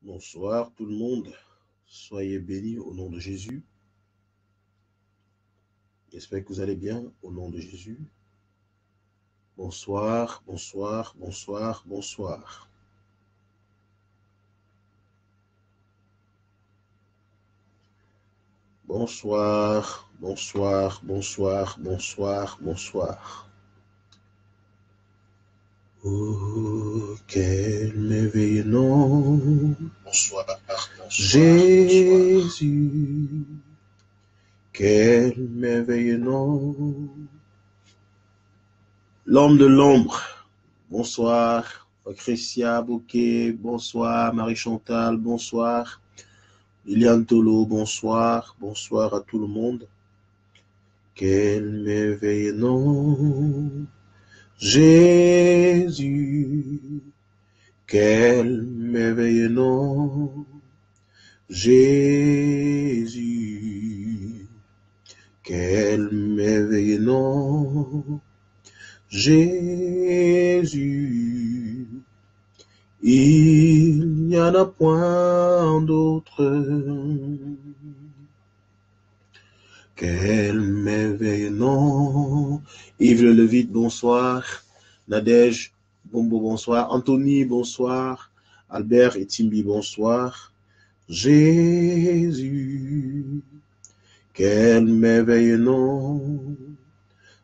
Bonsoir tout le monde, soyez bénis au nom de Jésus. J'espère que vous allez bien au nom de Jésus. Bonsoir, bonsoir, bonsoir, bonsoir. Bonsoir, bonsoir, bonsoir, bonsoir, bonsoir. Oh, quel merveilleux nom. Bonsoir, bonsoir, Jésus. Bonsoir. Quel merveilleux nom. L'homme de l'ombre. Bonsoir, Christia Bouquet. Bonsoir, Marie-Chantal. Bonsoir. Liliane Tolo, bonsoir. Bonsoir à tout le monde. Quel merveilleux nom. Jésus, quel merveilleux nom. Jésus, quel merveilleux nom. Jésus, il n'y en a point d'autre. Quel merveilleux nom. Yves Le Levite, bonsoir. Nadège, Bombo, bonsoir. Anthony, bonsoir. Albert et Timbi, bonsoir. Jésus, quel merveilleux nom.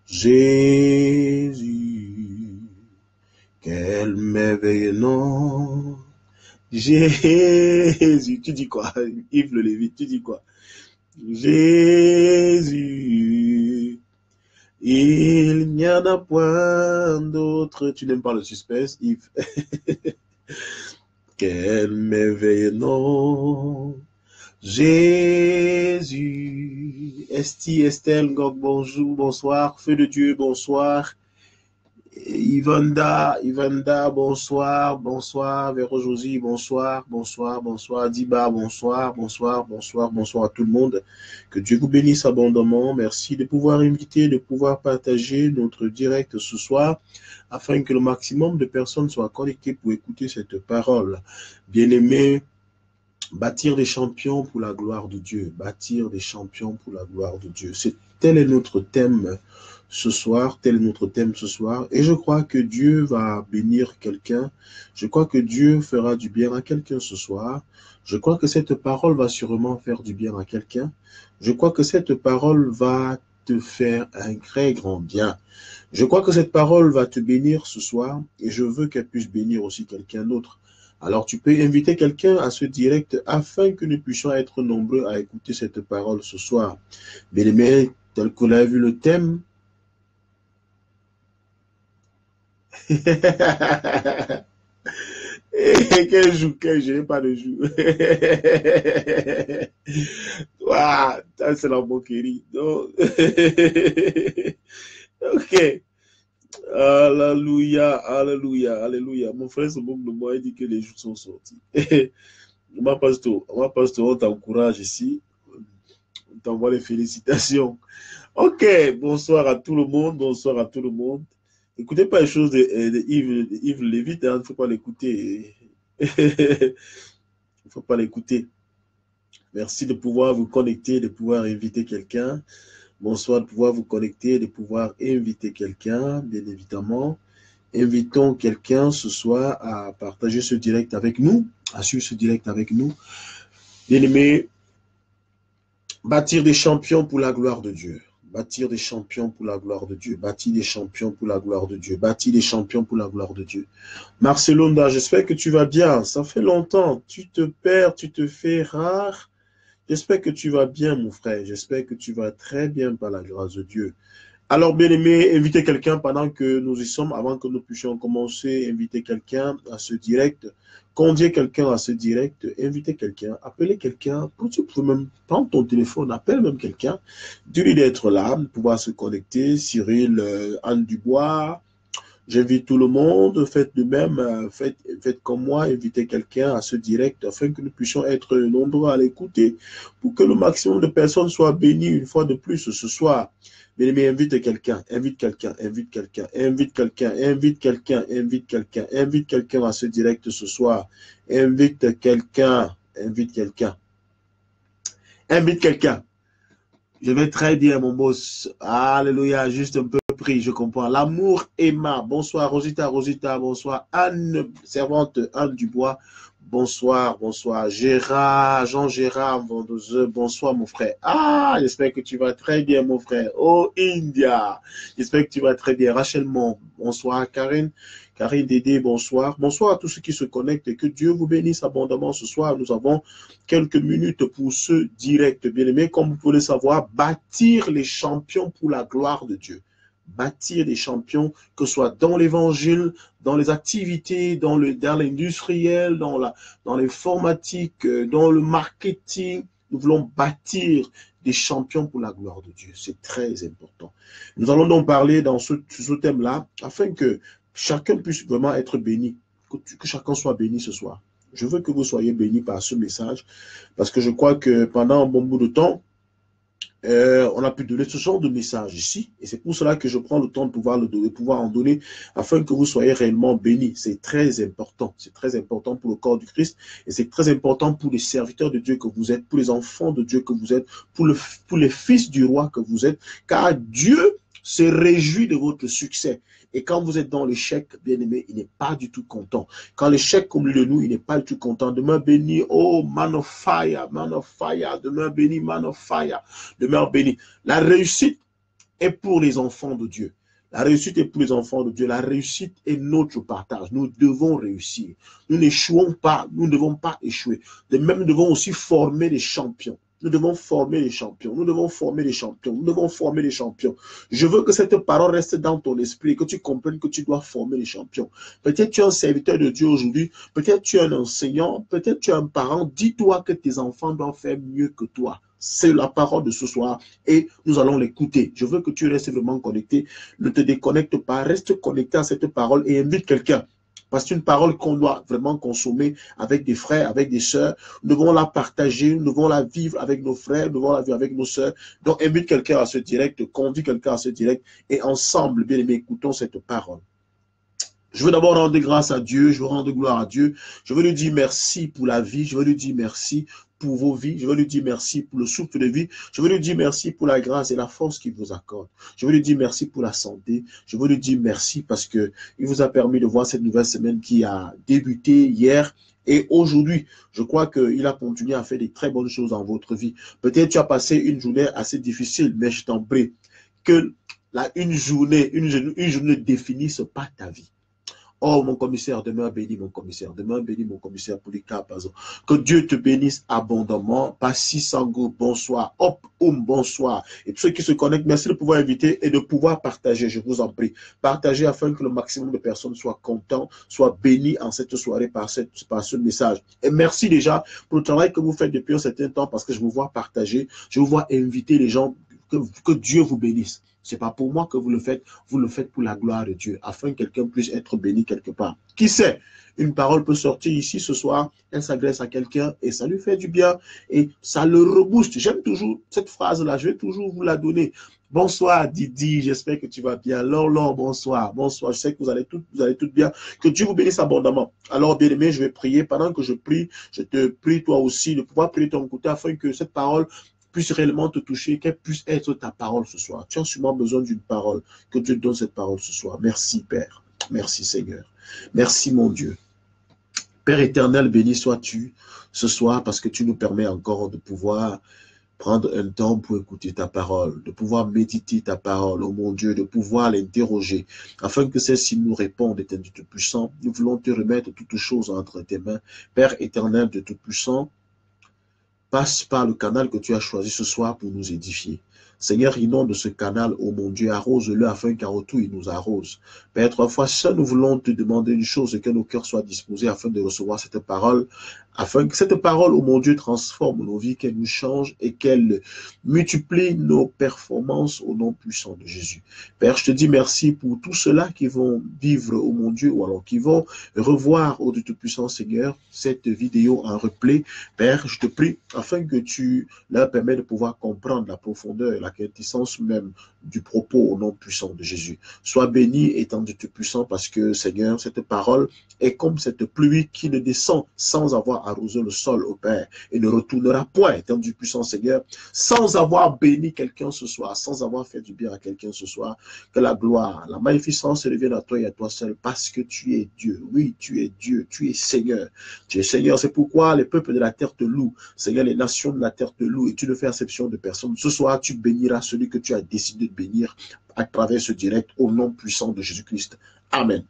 Jésus, quel merveilleux nom. Jésus, tu dis quoi? Yves Le Levite, tu dis quoi? Jésus, il n'y en a point d'autre. Tu n'aimes pas le suspense, Yves? Quel merveilleux nom. Jésus. Esti, Estelle, Gog, bonjour, bonsoir. Feu de Dieu, bonsoir. Yvanda, bonsoir, bonsoir. Véro Josie, bonsoir, bonsoir, bonsoir. Diba, bonsoir, bonsoir, bonsoir, bonsoir à tout le monde. Que Dieu vous bénisse abondamment. Merci de pouvoir inviter, de pouvoir partager notre direct ce soir, afin que le maximum de personnes soient connectées pour écouter cette parole. Bien-aimés, bâtir des champions pour la gloire de Dieu. Bâtir des champions pour la gloire de Dieu. Tel est notre thème ce soir, tel est notre thème ce soir, et je crois que Dieu va bénir quelqu'un, je crois que Dieu fera du bien à quelqu'un ce soir, je crois que cette parole va sûrement faire du bien à quelqu'un, je crois que cette parole va te faire un très grand bien, je crois que cette parole va te bénir ce soir, et je veux qu'elle puisse bénir aussi quelqu'un d'autre. Alors tu peux inviter quelqu'un à ce direct afin que nous puissions être nombreux à écouter cette parole ce soir. Bien-aimés, tel que l'on a vu le thème, quel joue, je n'ai pas de joue. Waouh, ça c'est la moquerie. Ok. Alléluia, alléluia, alléluia. Mon frère se moque de moi, il dit que les joues sont sortis. Ma pasteur, on t'encourage ici. On t'envoie les félicitations. Ok, bonsoir à tout le monde, bonsoir à tout le monde. Écoutez pas les choses de Yves Lévite, il ne faut pas l'écouter. Il ne faut pas l'écouter. Merci de pouvoir vous connecter, de pouvoir inviter quelqu'un. Bonsoir, de pouvoir vous connecter, de pouvoir inviter quelqu'un, bien évidemment. Invitons quelqu'un ce soir à partager ce direct avec nous, à suivre ce direct avec nous. Bien-aimés, bâtir des champions pour la gloire de Dieu. Bâtir des champions pour la gloire de Dieu. Bâtir des champions pour la gloire de Dieu. Bâtir des champions pour la gloire de Dieu. Marcelonda, j'espère que tu vas bien. Ça fait longtemps. Tu te perds, tu te fais rare. J'espère que tu vas bien, mon frère. J'espère que tu vas très bien par la grâce de Dieu. Alors, bien aimé, invitez quelqu'un pendant que nous y sommes, avant que nous puissions commencer. Invitez quelqu'un à ce direct. Conviez quelqu'un à ce direct, invitez quelqu'un, appelez quelqu'un, tu peux même prendre ton téléphone, appelle même quelqu'un, dis-lui d'être là, de pouvoir se connecter. Cyril, Anne Dubois, j'invite tout le monde, faites de même, faites comme moi, invitez quelqu'un à ce direct afin que nous puissions être nombreux à l'écouter pour que le maximum de personnes soient bénies une fois de plus ce soir. Bien-aimé, invite quelqu'un, invite quelqu'un, invite quelqu'un, invite quelqu'un, invite quelqu'un, invite quelqu'un, invite quelqu'un à ce direct ce soir. Invite quelqu'un, invite quelqu'un, invite quelqu'un. Je vais très bien, mon boss. Alléluia, juste un peu pris, je comprends. L'amour Emma, bonsoir. Rosita, Rosita, bonsoir. Anne, servante Anne Dubois, bonsoir, bonsoir. Gérard, Jean-Gérard Vendoseux, bonsoir, mon frère. Ah, j'espère que tu vas très bien, mon frère. Oh, India, j'espère que tu vas très bien. Rachel Mon, bonsoir. Karine, Karine Dédé, bonsoir. Bonsoir à tous ceux qui se connectent et que Dieu vous bénisse abondamment ce soir. Nous avons quelques minutes pour ce direct, bien-aimé. Comme vous pouvez le savoir, bâtir les champions pour la gloire de Dieu. Bâtir des champions, que ce soit dans l'évangile, dans les activités, dans l'industriel, dans l'informatique, dans le marketing. Nous voulons bâtir des champions pour la gloire de Dieu. C'est très important. Nous allons donc parler dans ce thème-là, afin que chacun puisse vraiment être béni, que chacun soit béni ce soir. Je veux que vous soyez bénis par ce message, parce que je crois que pendant un bon bout de temps, on a pu donner ce genre de message ici, et c'est pour cela que je prends le temps de pouvoir en donner, afin que vous soyez réellement bénis. C'est très important pour le corps du Christ, et c'est très important pour les serviteurs de Dieu que vous êtes, pour les enfants de Dieu que vous êtes, pour les fils du roi que vous êtes, car Dieu se réjouit de votre succès. Et quand vous êtes dans l'échec, bien-aimé, il n'est pas du tout content. Quand l'échec comme de nous, il n'est pas du tout content. Demain béni, oh, man of fire, demain béni, man of fire, demain béni. La réussite est pour les enfants de Dieu. La réussite est pour les enfants de Dieu. La réussite est notre partage. Nous devons réussir. Nous n'échouons pas. Nous ne devons pas échouer. De même, nous devons aussi former des champions. Nous devons former les champions. Nous devons former les champions. Nous devons former les champions. Je veux que cette parole reste dans ton esprit, que tu comprennes que tu dois former les champions. Peut-être tu es un serviteur de Dieu aujourd'hui. Peut-être tu es un enseignant. Peut-être tu es un parent. Dis-toi que tes enfants doivent faire mieux que toi. C'est la parole de ce soir et nous allons l'écouter. Je veux que tu restes vraiment connecté. Ne te déconnecte pas. Reste connecté à cette parole et invite quelqu'un. Parce que c'est une parole qu'on doit vraiment consommer avec des frères, avec des sœurs. Nous devons la partager, nous devons la vivre avec nos frères, nous devons la vivre avec nos sœurs. Donc, invite quelqu'un à ce direct, convie quelqu'un à ce direct et ensemble, bien aimés, écoutons cette parole. Je veux d'abord rendre grâce à Dieu, je veux rendre gloire à Dieu. Je veux lui dire merci pour la vie, je veux lui dire merci pour vos vies, je veux lui dire merci pour le souffle de vie, je veux lui dire merci pour la grâce et la force qu'il vous accorde. Je veux lui dire merci pour la santé, je veux lui dire merci parce qu'il vous a permis de voir cette nouvelle semaine qui a débuté hier. Et aujourd'hui, je crois qu'il a continué à faire des très bonnes choses dans votre vie. Peut-être tu as passé une journée assez difficile, mais je t'en prie, que une journée ne définisse pas ta vie. Oh, mon commissaire, demain bénis mon commissaire. Demain bénis mon commissaire pour les cas, par exemple. Que Dieu te bénisse abondamment. Passi Sango, bonsoir. Hop, bonsoir. Et tous ceux qui se connectent, merci de pouvoir inviter et de pouvoir partager, je vous en prie. Partagez afin que le maximum de personnes soient contents, soient bénis en cette soirée par ce message. Et merci déjà pour le travail que vous faites depuis un certain temps parce que je vous vois partager, je vous vois inviter les gens, que Dieu vous bénisse. Ce n'est pas pour moi que vous le faites pour la gloire de Dieu, afin que quelqu'un puisse être béni quelque part. Qui sait, une parole peut sortir ici ce soir, elle s'adresse à quelqu'un et ça lui fait du bien et ça le rebooste. J'aime toujours cette phrase-là, je vais toujours vous la donner. Bonsoir Didi, j'espère que tu vas bien. Laure, bonsoir, bonsoir, je sais que vous allez toutes bien. Que Dieu vous bénisse abondamment. Alors bien aimé, je vais prier. Pendant que je prie, je te prie toi aussi de pouvoir prier ton côté afin que cette parole puisse réellement te toucher, qu'elle puisse être ta parole ce soir. Tu as sûrement besoin d'une parole, que Dieu te donne cette parole ce soir. Merci Père, merci Seigneur, merci mon Dieu. Père éternel, béni sois-tu ce soir parce que tu nous permets encore de pouvoir prendre un temps pour écouter ta parole, de pouvoir méditer ta parole, oh mon Dieu, de pouvoir l'interroger, afin que celle-ci nous réponde, éternel Tout-Puissant. Nous voulons te remettre toutes choses entre tes mains. Père éternel de Tout-Puissant, passe par le canal que tu as choisi ce soir pour nous édifier. Seigneur, inonde ce canal, oh mon Dieu, arrose-le afin qu'en retour, il nous arrose. Père, 3 fois seul, nous voulons te demander une chose, que nos cœurs soient disposés afin de recevoir cette parole afin que cette parole, oh mon Dieu, transforme nos vies, qu'elle nous change et qu'elle multiplie nos performances au nom puissant de Jésus. Père, je te dis merci pour tous ceux-là qui vont vivre, oh mon Dieu, ou alors qui vont revoir, oh Dieu Tout-Puissant Seigneur, cette vidéo en replay. Père, je te prie afin que tu leur permets de pouvoir comprendre la profondeur et la quintessence même du propos au nom puissant de Jésus. Sois béni, étant Dieu Tout-Puissant, parce que, Seigneur, cette parole est comme cette pluie qui ne descend sans avoir arrosé le sol, au Père, et ne retournera point, étant Dieu puissant Seigneur, sans avoir béni quelqu'un ce soir, sans avoir fait du bien à quelqu'un ce soir. Que la gloire, la magnificence revienne à toi et à toi seul, parce que tu es Dieu. Oui, tu es Dieu, tu es Seigneur. Tu es Seigneur, c'est pourquoi les peuples de la terre te louent. Seigneur, les nations de la terre te louent, et tu ne fais exception de personne. Ce soir, tu béniras celui que tu as décidé de bénir à travers ce direct, au nom puissant de Jésus-Christ. Amen.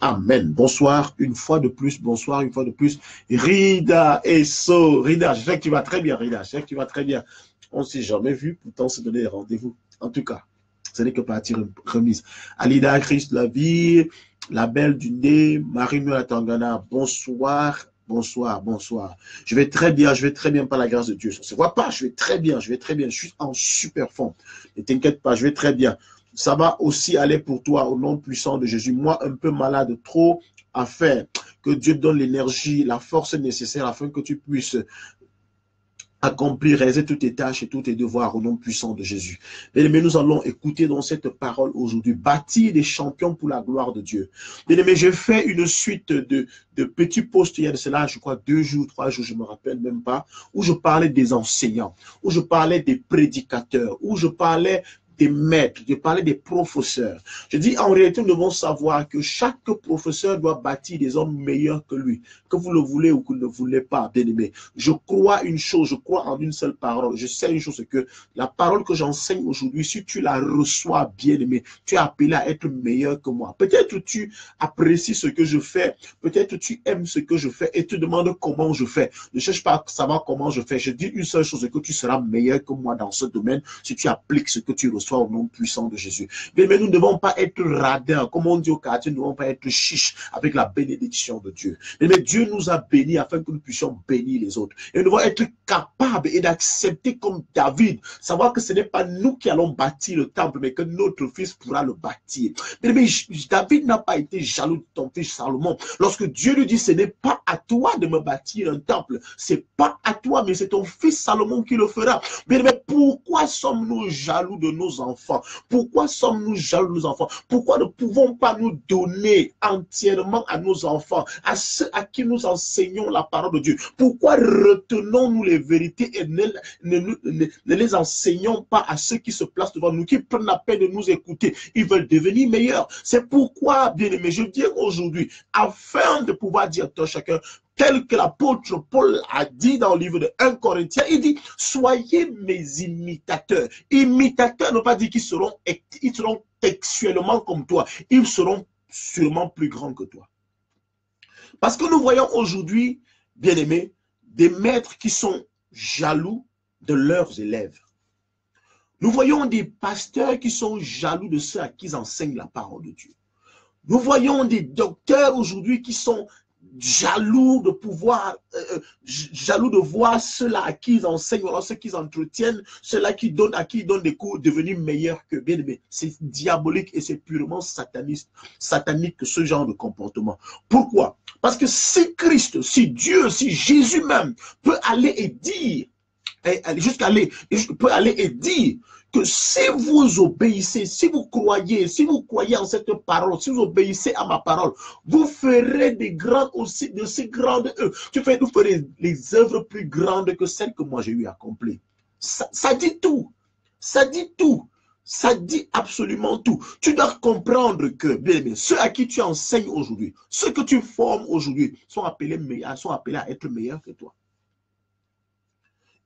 Amen. Bonsoir une fois de plus. Bonsoir une fois de plus. Rida Esso. Rida, je sais que tu vas très bien, Rida. Je sais que tu vas très bien. On ne s'est jamais vu, pourtant se donner rendez-vous. En tout cas, ce n'est que partir une remise. Alida Christ la vie, la belle du nez, Marie-Noël Tangana. Bonsoir. Bonsoir, bonsoir. Je vais très bien par la grâce de Dieu. Ça ne se voit pas, je vais très bien. Je suis en super forme. Ne t'inquiète pas, je vais très bien. Ça va aussi aller pour toi au nom puissant de Jésus. Moi, un peu malade, trop à faire. Que Dieu donne l'énergie, la force nécessaire afin que tu puisses accomplir, réaliser toutes tes tâches et tous tes devoirs au nom puissant de Jésus. Bien-aimés, nous allons écouter dans cette parole aujourd'hui, bâtir des champions pour la gloire de Dieu. Bien-aimés, j'ai fait une suite de petits posts il y a de cela, je crois 2 jours, 3 jours, je ne me rappelle même pas, où je parlais des enseignants, où je parlais des prédicateurs, où je parlais des maîtres, je parlais des professeurs. Je dis, en réalité, nous devons savoir que chaque professeur doit bâtir des hommes meilleurs que lui, que vous le voulez ou que vous ne le voulez pas, bien-aimé. Je crois une chose, je crois en une seule parole. Je sais une chose, c'est que la parole que j'enseigne aujourd'hui, si tu la reçois, bien-aimé, tu es appelé à être meilleur que moi. Peut-être tu apprécies ce que je fais, peut-être tu aimes ce que je fais et tu demandes comment je fais. Ne cherche pas à savoir comment je fais. Je dis une seule chose, c'est que tu seras meilleur que moi dans ce domaine si tu appliques ce que tu reçois au nom puissant de Jésus. Mais nous ne devons pas être radins, comme on dit au quartier, nous ne devons pas être chiches avec la bénédiction de Dieu. Mais Dieu nous a bénis afin que nous puissions bénir les autres. Et nous devons être capables et d'accepter comme David, savoir que ce n'est pas nous qui allons bâtir le temple, mais que notre fils pourra le bâtir. Mais David n'a pas été jaloux de ton fils Salomon. Lorsque Dieu lui dit, ce n'est pas à toi de me bâtir un temple, c'est pas à toi, mais c'est ton fils Salomon qui le fera. Mais pourquoi sommes-nous jaloux de nos enfants? Pourquoi sommes-nous jaloux de nos enfants? Pourquoi ne pouvons pas nous donner entièrement à nos enfants, à ceux à qui nous enseignons la parole de Dieu? Pourquoi retenons-nous les vérités et ne les enseignons pas à ceux qui se placent devant nous, qui prennent la peine de nous écouter? Ils veulent devenir meilleurs. C'est pourquoi, bien aimé, je dis aujourd'hui, afin de pouvoir dire à chacun, tel que l'apôtre Paul a dit dans le livre de 1 Corinthiens, il dit, soyez mes imitateurs. Imitateurs ne veut pas dire qu'ils seront textuellement comme toi. Ils seront sûrement plus grands que toi. Parce que nous voyons aujourd'hui, bien aimés, des maîtres qui sont jaloux de leurs élèves. Nous voyons des pasteurs qui sont jaloux de ceux à qui ils enseignent la parole de Dieu. Nous voyons des docteurs aujourd'hui qui sont jaloux de pouvoir, jaloux de voir ceux-là à qui ils enseignent, alors ceux qui entretiennent, ceux-là à qui ils donnent des cours, devenir meilleurs que bien aimés. C'est diabolique et c'est purement satanique ce genre de comportement. Pourquoi? Parce que si Christ, si Dieu, si Jésus même peut aller et dire, peut aller et dire que si vous obéissez, si vous croyez en cette parole, si vous obéissez à ma parole, vous ferez des grands aussi, de si grandes œuvres. Vous ferez les œuvres plus grandes que celles que moi j'ai eu à accomplir. Ça dit tout. Ça dit tout. Ça dit absolument tout. Tu dois comprendre que, bien aimé, ceux à qui tu enseignes aujourd'hui, ceux que tu formes aujourd'hui, sont appelés à être meilleurs que toi.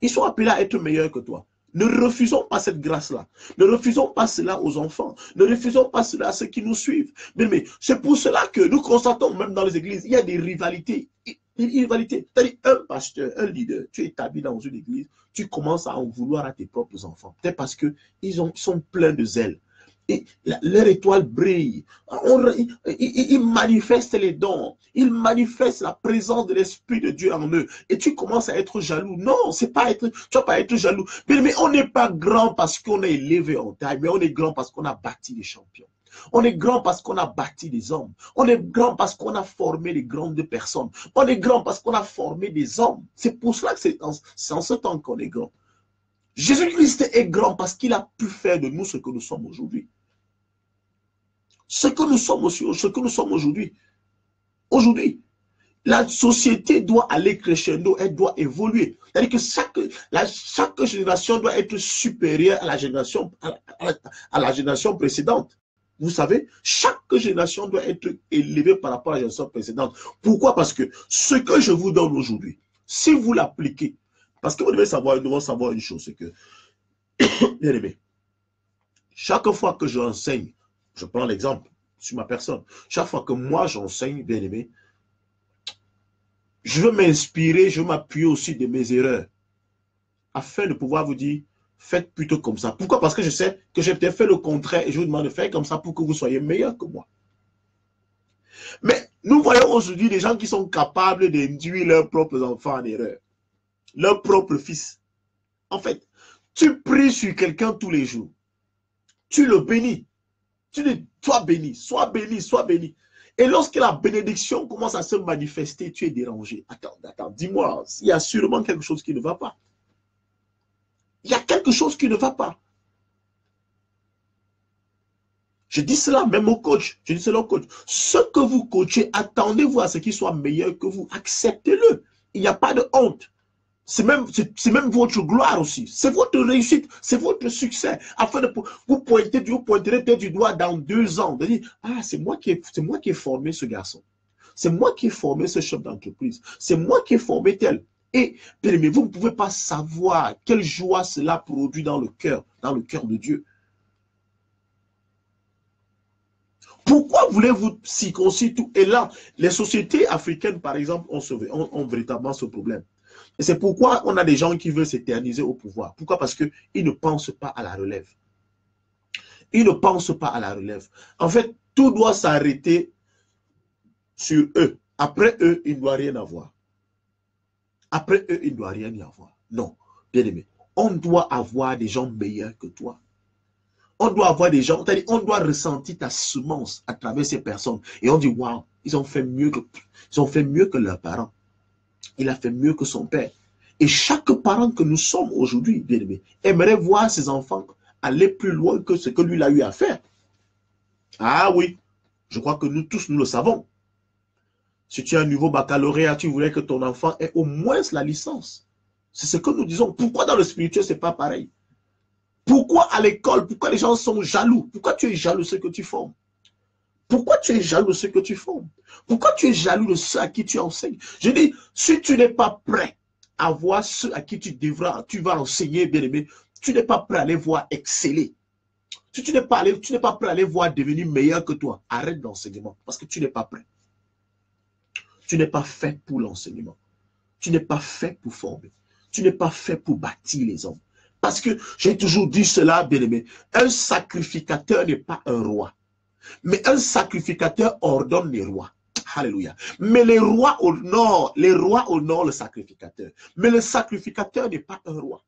Ils sont appelés à être meilleurs que toi. Ne refusons pas cette grâce-là. Ne refusons pas cela aux enfants. Ne refusons pas cela à ceux qui nous suivent. Mais c'est pour cela que nous constatons, même dans les églises, il y a des rivalités. C'est-à-dire un pasteur, un leader, tu es établi dans une église, tu commences à en vouloir à tes propres enfants. Peut-être parce qu'ils sont pleins de zèle. Leur étoile brille. Ils manifestent les dons. Ils manifestent la présence de l'Esprit de Dieu en eux. Et tu commences à être jaloux. Non, c'est pas être, tu vas pas être jaloux. Mais on n'est pas grand parce qu'on est élevé en taille, mais on est grand parce qu'on a bâti des champions. On est grand parce qu'on a bâti des hommes. On est grand parce qu'on a formé les grandes personnes. On est grand parce qu'on a formé des hommes. C'est pour cela que c'est en ce temps qu'on est grand. Jésus-Christ est grand parce qu'il a pu faire de nous ce que nous sommes aujourd'hui. Ce que nous sommes aujourd'hui. Aujourd'hui, la société doit aller crescendo, elle doit évoluer. C'est-à-dire que chaque génération doit être supérieure à la génération précédente. Vous savez, chaque génération doit être élevée par rapport à la génération précédente. Pourquoi? Parce que ce que je vous donne aujourd'hui, si vous l'appliquez, parce que vous devez savoir une chose, c'est que, bien aimé, chaque fois que j'enseigne, je prends l'exemple sur ma personne, chaque fois que moi j'enseigne, bien aimé, je veux m'inspirer, je veux m'appuyer aussi de mes erreurs, afin de pouvoir vous dire, faites plutôt comme ça. Pourquoi? Parce que je sais que j'ai peut-être fait le contraire et je vous demande de faire comme ça pour que vous soyez meilleur que moi. Mais nous voyons aujourd'hui des gens qui sont capables d'induire leurs propres enfants en erreur, leurs propres fils. En fait, tu pries sur quelqu'un tous les jours, tu le bénis, tu dis, sois béni, sois béni, sois béni. Et lorsque la bénédiction commence à se manifester, tu es dérangé. Attends, dis-moi, il y a sûrement quelque chose qui ne va pas. Il y a quelque chose qui ne va pas. Je dis cela même au coach. Je dis cela au coach. Ce que vous coachez, attendez-vous à ce qu'il soit meilleur que vous. Acceptez-le. Il n'y a pas de honte. C'est même votre gloire aussi. C'est votre réussite. C'est votre succès. Afin de vous pointerez peut-être du doigt dans 2 ans. De dire, ah, c'est moi qui ai formé ce garçon. C'est moi qui ai formé ce chef d'entreprise. C'est moi qui ai formé tel. Et mais vous ne pouvez pas savoir quelle joie cela produit dans le cœur de Dieu. Pourquoi voulez-vous circoncire tout? Et là, les sociétés africaines, par exemple, ont véritablement ce problème. Et c'est pourquoi on a des gens qui veulent s'éterniser au pouvoir. Pourquoi? Parce qu'ils ne pensent pas à la relève. Ils ne pensent pas à la relève. En fait, tout doit s'arrêter sur eux. Après eux, il ne doit rien avoir. Après eux, il ne doit rien y avoir. Non, bien aimé. On doit avoir des gens meilleurs que toi. On doit avoir des gens, c'est-à-dire on doit ressentir ta semence à travers ces personnes. Et on dit, waouh, ils ont fait mieux que leurs parents. Il a fait mieux que son père. Et chaque parent que nous sommes aujourd'hui, bien aimé, aimerait voir ses enfants aller plus loin que ce que lui a eu à faire. Ah oui, je crois que nous tous, nous le savons. Si tu as un niveau baccalauréat, tu voudrais que ton enfant ait au moins la licence. C'est ce que nous disons. Pourquoi dans le spirituel, ce n'est pas pareil? Pourquoi à l'école, pourquoi les gens sont jaloux? Pourquoi tu es jaloux de ce que tu formes? Pourquoi tu es jaloux de ce que tu formes? Pourquoi tu es jaloux de ceux à qui tu enseignes? Je dis, si tu n'es pas prêt à voir ceux à qui tu vas enseigner, bien aimé, tu n'es pas prêt à les voir exceller. Si tu n'es pas prêt à les voir devenir meilleurs que toi, arrête l'enseignement parce que tu n'es pas prêt. Tu n'es pas fait pour l'enseignement. Tu n'es pas fait pour former. Tu n'es pas fait pour bâtir les hommes. Parce que j'ai toujours dit cela, bien aimé, un sacrificateur n'est pas un roi. Mais un sacrificateur ordonne les rois. Alléluia. Mais les rois honorent le sacrificateur. Mais le sacrificateur n'est pas un roi.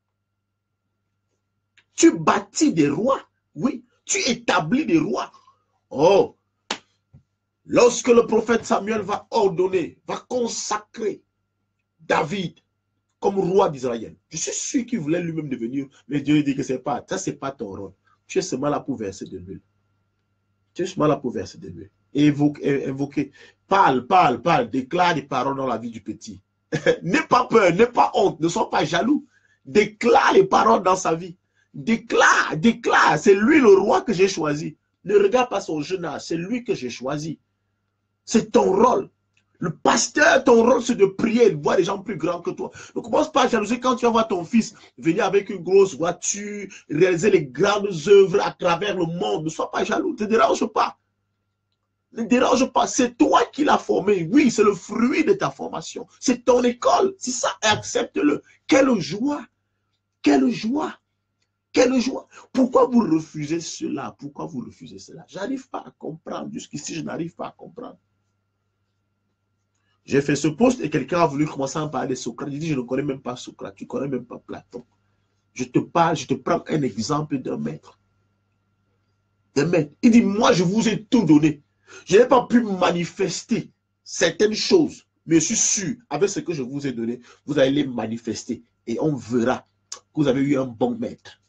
Tu bâtis des rois. Oui, tu établis des rois. Oh, lorsque le prophète Samuel va ordonner, va consacrer David comme roi d'Israël, je suis sûr qu'il voulait lui-même devenir, mais Dieu dit que ça, c'est pas ton rôle. Tu es seulement là pour verser de l'huile. Tu es seulement là pour verser de l'huile. Invoquer, parle, déclare des paroles dans la vie du petit. N'aie pas peur, n'aie pas honte, ne sois pas jaloux. Déclare les paroles dans sa vie. Déclare, c'est lui le roi que j'ai choisi. Ne regarde pas son jeune âge, c'est lui que j'ai choisi. C'est ton rôle. Le pasteur, ton rôle, c'est de prier, de voir des gens plus grands que toi. Ne commence pas à jalouser quand tu vas voir ton fils venir avec une grosse voiture, réaliser les grandes œuvres à travers le monde. Ne sois pas jaloux, ne te dérange pas. Ne dérange pas, c'est toi qui l'as formé. Oui, c'est le fruit de ta formation. C'est ton école. C'est ça, accepte-le. Quelle joie! Quelle joie! Quelle joie. Pourquoi vous refusez cela? Pourquoi vous refusez cela? Je n'arrive pas à comprendre. Jusqu'ici, je n'arrive pas à comprendre. J'ai fait ce post et quelqu'un a voulu commencer à me parler de Socrate. Il dit, je ne connais même pas Socrate, tu ne connais même pas Platon. Je te parle, je te prends un exemple d'un maître. D'un maître. Il dit, moi, je vous ai tout donné. Je n'ai pas pu manifester certaines choses. Mais je suis sûr, avec ce que je vous ai donné, vous allez les manifester. Et on verra que vous avez eu un bon maître.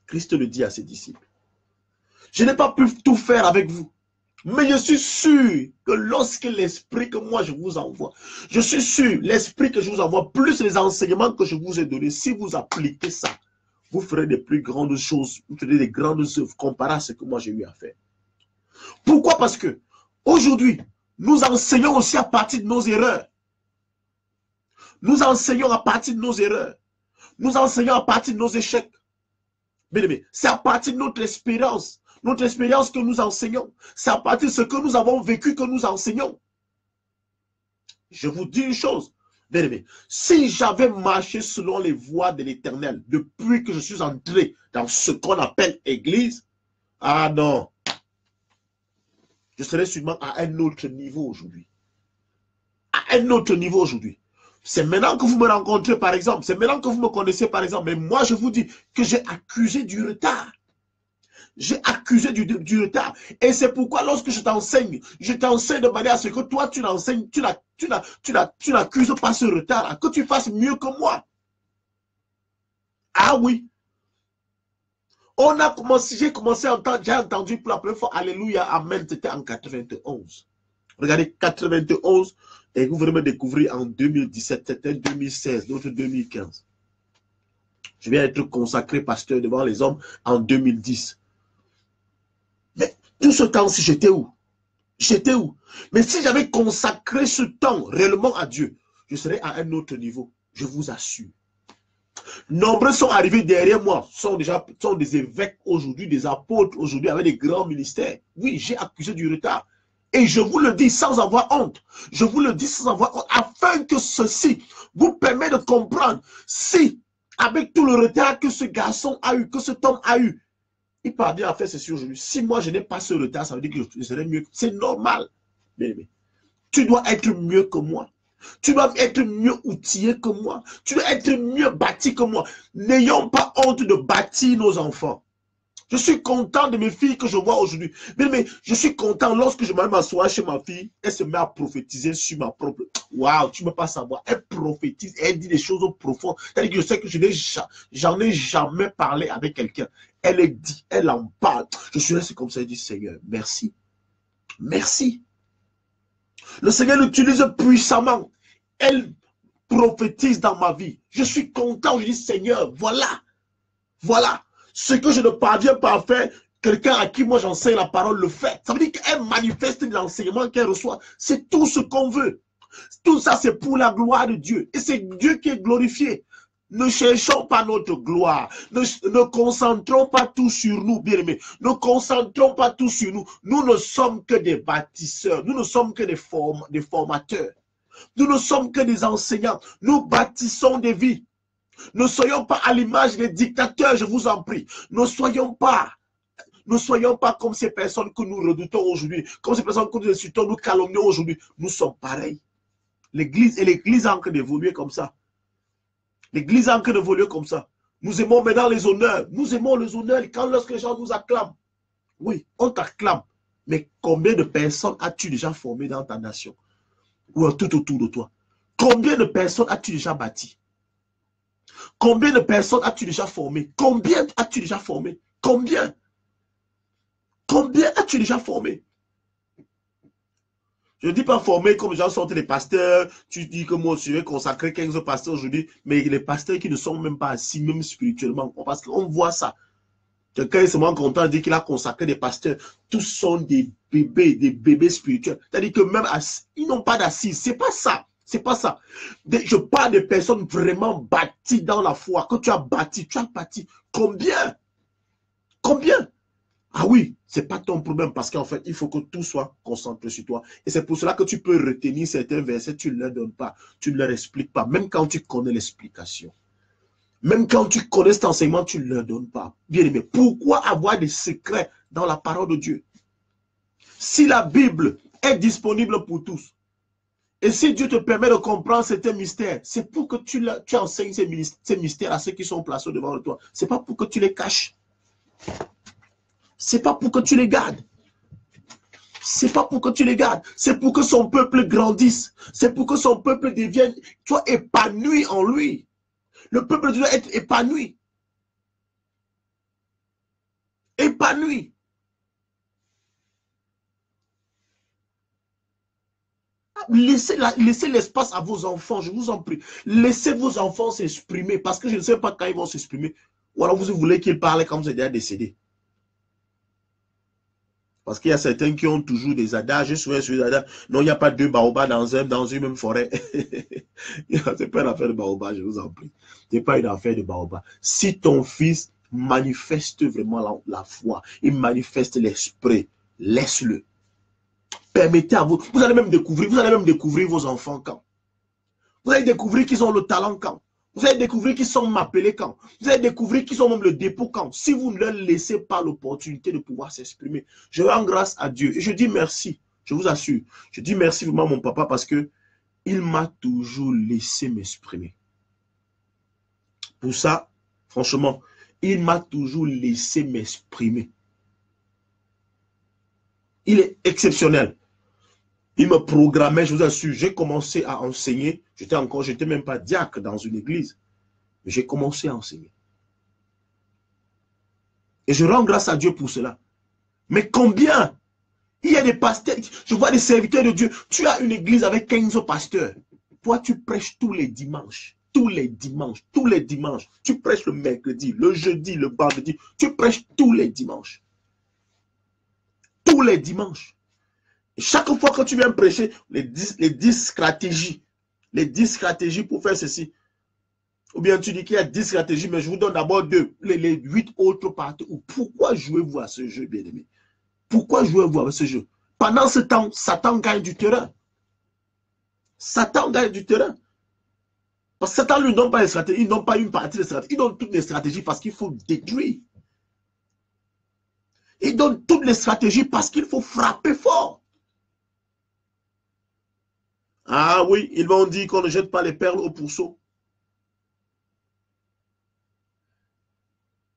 Christ le dit à ses disciples. Je n'ai pas pu tout faire avec vous. Mais je suis sûr que lorsque l'esprit que moi je vous envoie, je suis sûr, l'esprit que je vous envoie, plus les enseignements que je vous ai donnés, si vous appliquez ça, vous ferez des plus grandes choses, vous ferez des grandes œuvres comparées à ce que moi j'ai eu à faire. Pourquoi? Parce que aujourd'hui, nous enseignons aussi à partir de nos erreurs. Nous enseignons à partir de nos erreurs. Nous enseignons à partir de nos échecs. Bien-aimés, c'est à partir de notre expérience que nous enseignons. C'est à partir de ce que nous avons vécu que nous enseignons. Je vous dis une chose, bien-aimés, si j'avais marché selon les voies de l'Éternel depuis que je suis entré dans ce qu'on appelle Église, ah non, je serais sûrement à un autre niveau aujourd'hui. À un autre niveau aujourd'hui. C'est maintenant que vous me rencontrez, par exemple. C'est maintenant que vous me connaissez, par exemple. Mais moi, je vous dis que j'ai accusé du retard. J'ai accusé du retard. Et c'est pourquoi lorsque je t'enseigne de manière à ce que toi, tu l'enseignes, tu n'accuses pas ce retard, que tu fasses mieux que moi. Ah oui. J'ai commencé à entendre, j'ai entendu pour la première fois, Alléluia, Amen, c'était en 91. Regardez, 91, et vous venez me découvrir en 2017, c'était 2016, l'autre 2015. Je viens être consacré pasteur devant les hommes en 2010. Mais tout ce temps-ci, j'étais où? J'étais où? Mais si j'avais consacré ce temps réellement à Dieu, je serais à un autre niveau, je vous assure. Nombreux sont arrivés derrière moi, sont des évêques aujourd'hui, des apôtres aujourd'hui avec des grands ministères. Oui, j'ai accusé du retard. Et je vous le dis sans avoir honte. Je vous le dis sans avoir honte, afin que ceci vous permette de comprendre si, avec tout le retard que ce garçon a eu, que cet homme a eu, il parvient à faire ceci aujourd'hui. Si moi je n'ai pas ce retard, ça veut dire que je serais mieux. C'est normal. Mais, tu dois être mieux que moi. Tu dois être mieux outillé que moi. Tu dois être mieux bâti que moi. N'ayons pas honte de bâtir nos enfants. Je suis content de mes filles que je vois aujourd'hui. Mais je suis content lorsque je m'assois chez ma fille, elle se met à prophétiser sur ma propre... Waouh, tu ne peux pas savoir. Elle prophétise, elle dit des choses profondes. C'est-à-dire que je sais que j'en ai jamais parlé avec quelqu'un. Elle dit, elle en parle. Je suis resté comme ça, elle dit, Seigneur, merci. Merci. Le Seigneur l'utilise puissamment. Elle prophétise dans ma vie. Je suis content, je dis, Seigneur, voilà. Voilà. Ce que je ne parviens pas à faire, quelqu'un à qui moi j'enseigne la parole le fait. Ça veut dire qu'elle manifeste l'enseignement qu'elle reçoit. C'est tout ce qu'on veut. Tout ça, c'est pour la gloire de Dieu. Et c'est Dieu qui est glorifié. Ne cherchons pas notre gloire. Ne concentrons pas tout sur nous, bien-aimés. Ne concentrons pas tout sur nous. Nous ne sommes que des bâtisseurs. Nous ne sommes que des formateurs. Nous ne sommes que des enseignants. Nous bâtissons des vies. Ne soyons pas à l'image des dictateurs, je vous en prie. Ne soyons pas comme ces personnes que nous redoutons aujourd'hui, comme ces personnes que nous insultons, nous calomnions aujourd'hui. Nous sommes pareils. L'Église est en train d'évoluer comme ça. L'Église est en train d'évoluer comme ça. Nous aimons maintenant les honneurs. Nous aimons les honneurs lorsque les gens nous acclament. Oui, on t'acclame. Mais combien de personnes as-tu déjà formées dans ta nation? Ou tout autour de toi? Combien de personnes as-tu déjà bâti? Combien de personnes as-tu déjà formé? Combien as-tu déjà formé? Combien? Combien as-tu déjà formé? Je ne dis pas formé comme les gens sont les pasteurs. Tu dis que moi, je vais consacrer 15 pasteurs aujourd'hui, mais les pasteurs qui ne sont même pas assis, même spirituellement, parce qu'on voit ça. Quelqu'un est seulement content de dire qu'il a consacré des pasteurs. Tous sont des bébés spirituels. C'est-à-dire que même assis, ils n'ont pas d'assises. C'est pas ça. C'est pas ça. Je parle de personnes vraiment bâties dans la foi. Que tu as bâti. Combien? Combien? Ah oui, c'est pas ton problème parce qu'en fait, il faut que tout soit concentré sur toi. Et c'est pour cela que tu peux retenir certains versets, tu ne leur donnes pas, tu ne leur expliques pas, même quand tu connais l'explication. Même quand tu connais cet enseignement, tu ne leur donnes pas. Bien aimé, pourquoi avoir des secrets dans la parole de Dieu? Si la Bible est disponible pour tous, et si Dieu te permet de comprendre certains mystères, c'est pour que tu enseignes ces mystères à ceux qui sont placés devant toi. Ce n'est pas pour que tu les caches. Ce n'est pas pour que tu les gardes. C'est pas pour que tu les gardes. C'est pour que son peuple grandisse. C'est pour que son peuple devienne, soit épanoui en lui. Le peuple doit être épanoui. Épanoui. Laissez l'espace à vos enfants, je vous en prie. Laissez vos enfants s'exprimer, parce que je ne sais pas quand ils vont s'exprimer. Ou alors vous voulez qu'ils parlent quand vous êtes déjà décédé. Parce qu'il y a certains qui ont toujours des adages. Je souviens sur les adages. Non, il n'y a pas deux baobabs dans une même forêt. Ce n'est pas une affaire de baobab, je vous en prie. Ce n'est pas une affaire de baobab. Si ton fils manifeste vraiment la foi, il manifeste l'esprit, laisse-le. Permettez à vous. Vous allez même découvrir vos enfants quand. Vous allez découvrir qu'ils ont le talent quand. Vous allez découvrir qu'ils sont appelés quand. Vous allez découvrir qu'ils ont même le dépôt quand. Si vous ne leur laissez pas l'opportunité de pouvoir s'exprimer. Je rends grâce à Dieu. Et je dis merci. Je vous assure. Je dis merci vraiment à mon papa parce que il m'a toujours laissé m'exprimer. Pour ça, franchement, il m'a toujours laissé m'exprimer. Il est exceptionnel. Il me programmait, je vous assure, j'ai commencé à enseigner. J'étais même pas diacre dans une église. Mais j'ai commencé à enseigner. Et je rends grâce à Dieu pour cela. Mais combien? Il y a des pasteurs, je vois des serviteurs de Dieu. Tu as une église avec 15 pasteurs. Toi, tu prêches tous les dimanches. Tous les dimanches. Tous les dimanches. Tu prêches le mercredi, le jeudi, le vendredi. Tu prêches tous les dimanches. Tous les dimanches. Chaque fois que tu viens prêcher les 10 stratégies, pour faire ceci, ou bien tu dis qu'il y a 10 stratégies, mais je vous donne d'abord les 8 autres parties. Pourquoi jouez-vous à ce jeu, bien-aimé? Pourquoi jouez-vous à ce jeu? Pendant ce temps, Satan gagne du terrain. Satan gagne du terrain. Parce que Satan ne lui donne pas les stratégies, il ne donne pas une partie des stratégies, il donne toutes les stratégies parce qu'il faut détruire. Il donne toutes les stratégies parce qu'il faut frapper fort. Ah oui, ils m'ont dit qu'on ne jette pas les perles au pourceau.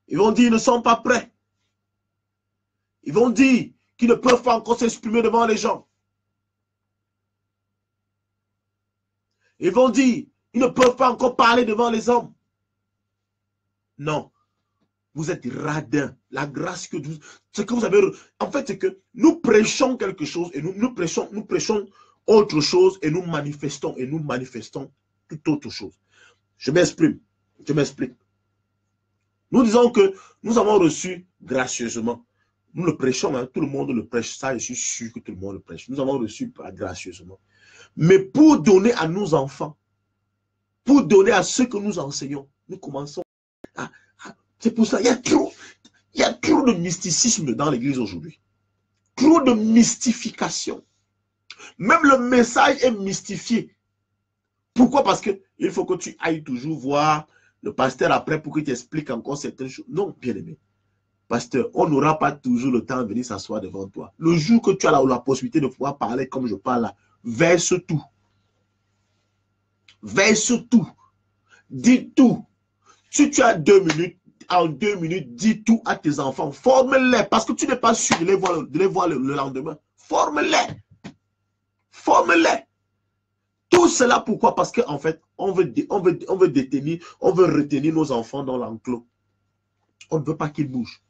Ils vont dire qu'ils ne sont pas prêts. Ils vont dire qu'ils ne peuvent pas encore s'exprimer devant les gens. Ils vont dire qu'ils ne peuvent pas encore parler devant les hommes. Non. Vous êtes radin. La grâce que vous... Ce que vous avez... En fait, c'est que nous prêchons quelque chose et nous prêchons autre chose et nous manifestons toute autre chose. Je m'exprime. Je m'explique. Nous disons que nous avons reçu gracieusement. Nous le prêchons, hein, tout le monde le prêche. Ça, je suis sûr que tout le monde le prêche. Nous avons reçu gracieusement. Mais pour donner à nos enfants, pour donner à ceux que nous enseignons, nous commençons à... C'est pour ça, il y a trop de mysticisme dans l'église aujourd'hui. Trop de mystification. Même le message est mystifié. Pourquoi? Parce qu'il faut que tu ailles toujours voir le pasteur après pour qu'il t'explique encore certaines choses. Non, bien aimé. Pasteur, on n'aura pas toujours le temps de venir s'asseoir devant toi. Le jour que tu as la possibilité de pouvoir parler comme je parle là, verse tout. Verse tout. Dis tout. Si tu as 2 minutes, en 2 minutes, dis tout à tes enfants. Forme-les, parce que tu n'es pas sûr de les voir le lendemain. Forme-les. Forme-les. Tout cela, pourquoi? Parce qu'en fait, on veut retenir nos enfants dans l'enclos. On ne veut pas qu'ils bougent.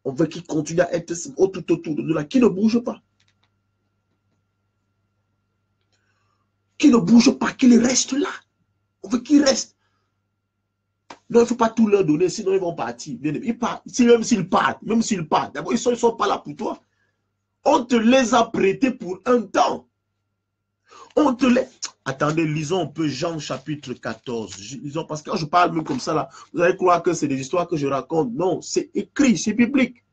On veut qu'ils continuent à être tout autour de nous là, qui ne bougent pas. Qui ne bougent pas, qu'ils restent là. On veut qu'ils restent. Non, il ne faut pas tout leur donner, sinon ils vont partir. Ils partent. Même s'ils partent, d'abord, ils ne sont pas là pour toi. On te les a prêtés pour un temps. On te les... Attendez, lisons un peu Jean chapitre 14. Lisons, parce que quand je parle même comme ça, là, vous allez croire que c'est des histoires que je raconte. Non, c'est écrit, c'est biblique.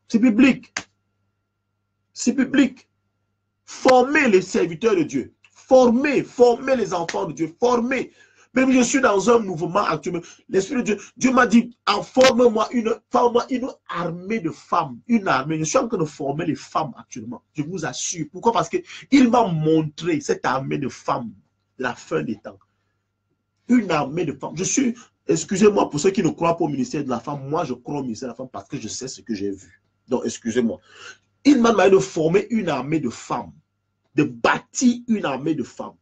C'est biblique. C'est biblique. Formez les serviteurs de Dieu. Formez les enfants de Dieu. Formez. Même je suis dans un mouvement actuellement. L'Esprit de Dieu, Dieu m'a dit, forme-moi une armée de femmes. Une armée. Je suis en train de former les femmes actuellement. Je vous assure. Pourquoi? Parce qu'il m'a montré cette armée de femmes de la fin des temps. Une armée de femmes. Je suis, excusez-moi pour ceux qui ne croient pas au ministère de la femme. Moi, je crois au ministère de la femme parce que je sais ce que j'ai vu. Donc, excusez-moi. Il m'a demandé de former une armée de femmes. De bâtir une armée de femmes.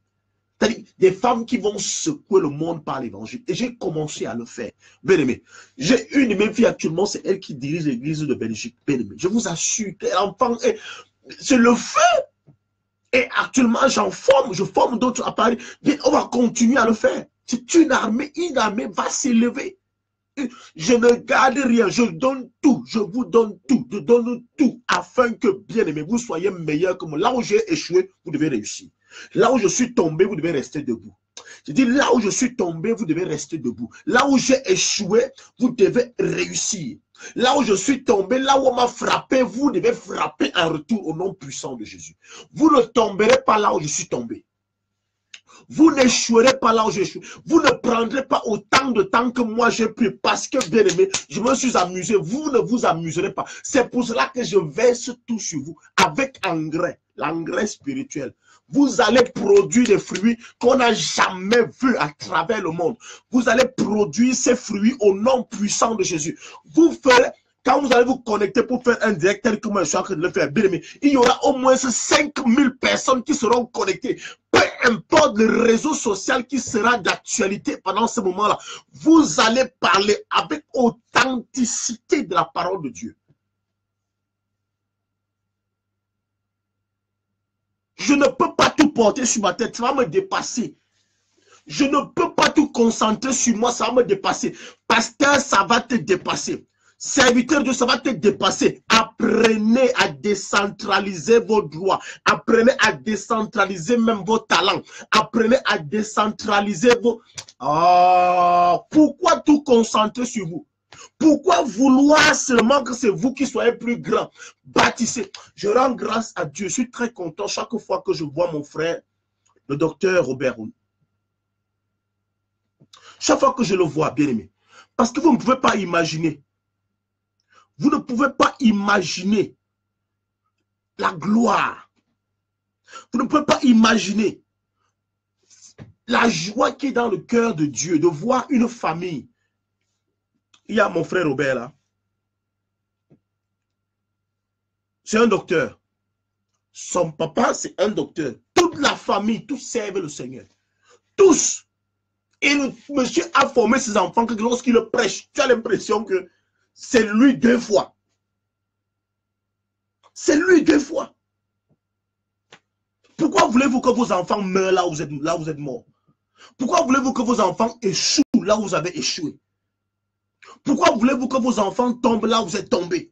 C'est-à-dire des femmes qui vont secouer le monde par l'évangile. Et j'ai commencé à le faire. Bien aimé. J'ai une de mes filles actuellement, c'est elle qui dirige l'église de Belgique. Bien aimé. Je vous assure que l'enfant, c'est le feu. Et actuellement, je forme d'autres à Paris. On va continuer à le faire. C'est une armée va s'élever. Je ne garde rien, je donne tout, je vous donne tout, je donne tout, afin que, bien aimé, vous soyez meilleur que moi. Là où j'ai échoué, vous devez réussir. Là où je suis tombé, vous devez rester debout. Je dis, là où je suis tombé, vous devez rester debout. Là où j'ai échoué, vous devez réussir. Là où je suis tombé, là où on m'a frappé, vous devez frapper en retour au nom puissant de Jésus. Vous ne tomberez pas là où je suis tombé. Vous n'échouerez pas là où j'ai échoué. Vous ne prendrez pas autant de temps que moi j'ai pris. Parce que, bien aimé, je me suis amusé. Vous ne vous amuserez pas. C'est pour cela que je verse tout sur vous. Avec engrais. L'engrais spirituel. Vous allez produire des fruits qu'on n'a jamais vus à travers le monde. Vous allez produire ces fruits au nom puissant de Jésus. Vous ferez... Quand vous allez vous connecter pour faire un direct tel que moi je suis en train de le faire, bien aimé, il y aura au moins 5000 personnes qui seront connectées. Peu importe le réseau social qui sera d'actualité pendant ce moment-là, vous allez parler avec authenticité de la parole de Dieu. Je ne peux pas tout porter sur ma tête, ça va me dépasser. Je ne peux pas tout concentrer sur moi, ça va me dépasser. Pasteur, ça va te dépasser. Serviteur de Dieu, ça va te dépasser. Apprenez à décentraliser vos droits. Apprenez à décentraliser même vos talents. Apprenez à décentraliser vos... pourquoi tout concentrer sur vous? Pourquoi vouloir seulement que c'est vous qui soyez plus grand? Bâtissez. Je rends grâce à Dieu. Je suis très content chaque fois que je vois mon frère, le docteur Robert Roux. Chaque fois que je le vois, bien aimé. Parce que vous ne pouvez pas imaginer. Vous ne pouvez pas imaginer la gloire. Vous ne pouvez pas imaginer la joie qui est dans le cœur de Dieu de voir une famille. Il y a mon frère Robert là. C'est un docteur. Son papa, c'est un docteur. Toute la famille, tous servent le Seigneur. Tous. Et le monsieur a formé ses enfants que lorsqu'il le prêche, tu as l'impression que c'est lui 2 fois. C'est lui 2 fois. Pourquoi voulez-vous que vos enfants meurent là où vous êtes morts? Pourquoi voulez-vous que vos enfants échouent là où vous avez échoué? Pourquoi voulez-vous que vos enfants tombent là où vous êtes tombés?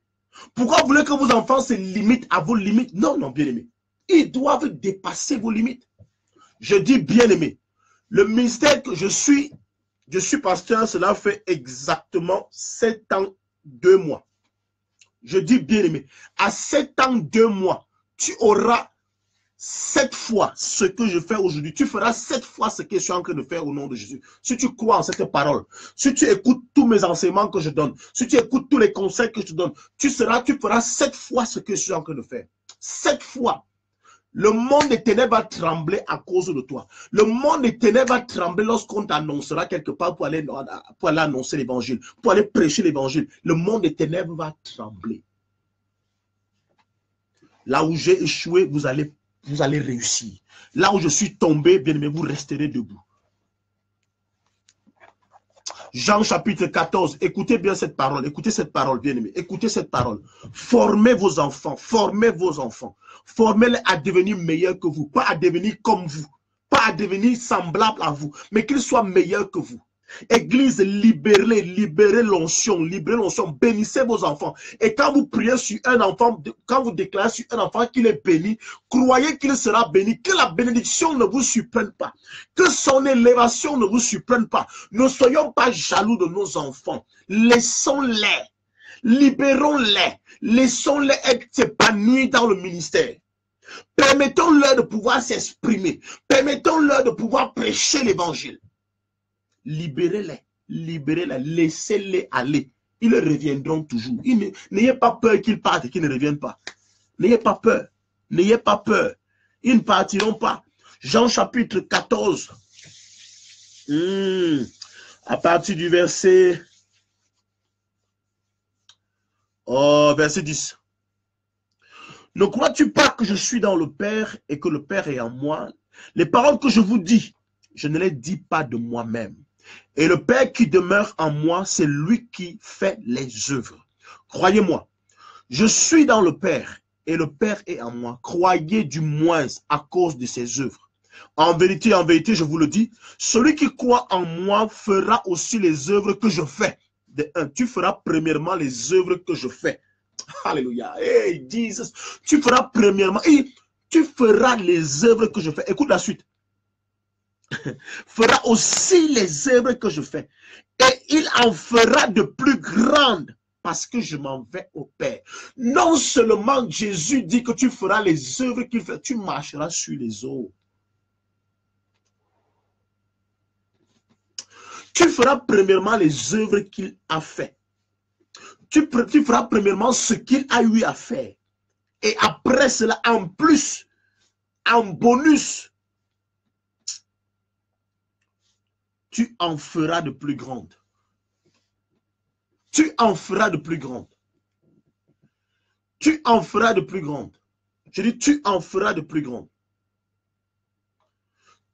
Pourquoi voulez-vous que vos enfants se limitent à vos limites? Non, non, bien aimé. Ils doivent dépasser vos limites. Je dis bien aimé. Le ministère que je suis pasteur, cela fait exactement 7 ans, 2 mois. Je dis bien aimé. À 7 ans, 2 mois, tu auras 7 fois ce que je fais aujourd'hui. Tu feras 7 fois ce que je suis en train de faire au nom de Jésus. Si tu crois en cette parole, si tu écoutes tous mes enseignements que je donne, si tu écoutes tous les conseils que je te donne, tu feras 7 fois ce que je suis en train de faire. 7 fois. Le monde des ténèbres va trembler à cause de toi. Le monde des ténèbres va trembler lorsqu'on t'annoncera quelque part pour aller annoncer l'évangile, pour aller prêcher l'évangile. Le monde des ténèbres va trembler. Là où j'ai échoué, vous allez réussir. Là où je suis tombé, bien aimé, vous resterez debout. Jean chapitre 14, écoutez bien cette parole, bien aimé, écoutez cette parole. Formez vos enfants, formez-les à devenir meilleurs que vous, pas à devenir comme vous, pas à devenir semblable à vous, mais qu'ils soient meilleurs que vous. Église, libérez l'onction, bénissez vos enfants. Et quand vous priez sur un enfant, quand vous déclarez sur un enfant qu'il est béni, croyez qu'il sera béni, que la bénédiction ne vous surprenne pas, que son élévation ne vous surprenne pas. Ne soyons pas jaloux de nos enfants, laissons-les, libérons-les, laissons-les s'épanouir dans le ministère. Permettons-leur de pouvoir s'exprimer, permettons-leur de pouvoir prêcher l'évangile. libérez-les, libérez-les, laissez-les aller. Ils reviendront toujours. N'ayez pas peur qu'ils partent et qu'ils ne reviennent pas. N'ayez pas peur. N'ayez pas peur. Ils ne partiront pas. Jean chapitre 14. À partir du verset... verset 10. Ne crois-tu pas que je suis dans le Père et que le Père est en moi? Les paroles que je vous dis, je ne les dis pas de moi-même. Et le Père qui demeure en moi, c'est lui qui fait les œuvres. Croyez-moi, je suis dans le Père et le Père est en moi. Croyez du moins à cause de ses œuvres. En vérité, je vous le dis, celui qui croit en moi fera aussi les œuvres que je fais. De un, tu feras premièrement les œuvres que je fais. Alléluia. Hey, Jesus. Tu feras premièrement, et tu feras les œuvres que je fais. Écoute la suite. Fera aussi les œuvres que je fais. Et il en fera de plus grandes parce que je m'en vais au Père. Non seulement Jésus dit que tu feras les œuvres qu'il fait, tu marcheras sur les eaux. Tu feras premièrement les œuvres qu'il a fait. Tu feras premièrement ce qu'il a eu à faire. Et après cela, en plus, en bonus, tu en feras de plus grandes. Tu en feras de plus grandes. Tu en feras de plus grandes. Je dis, tu en feras de plus grandes.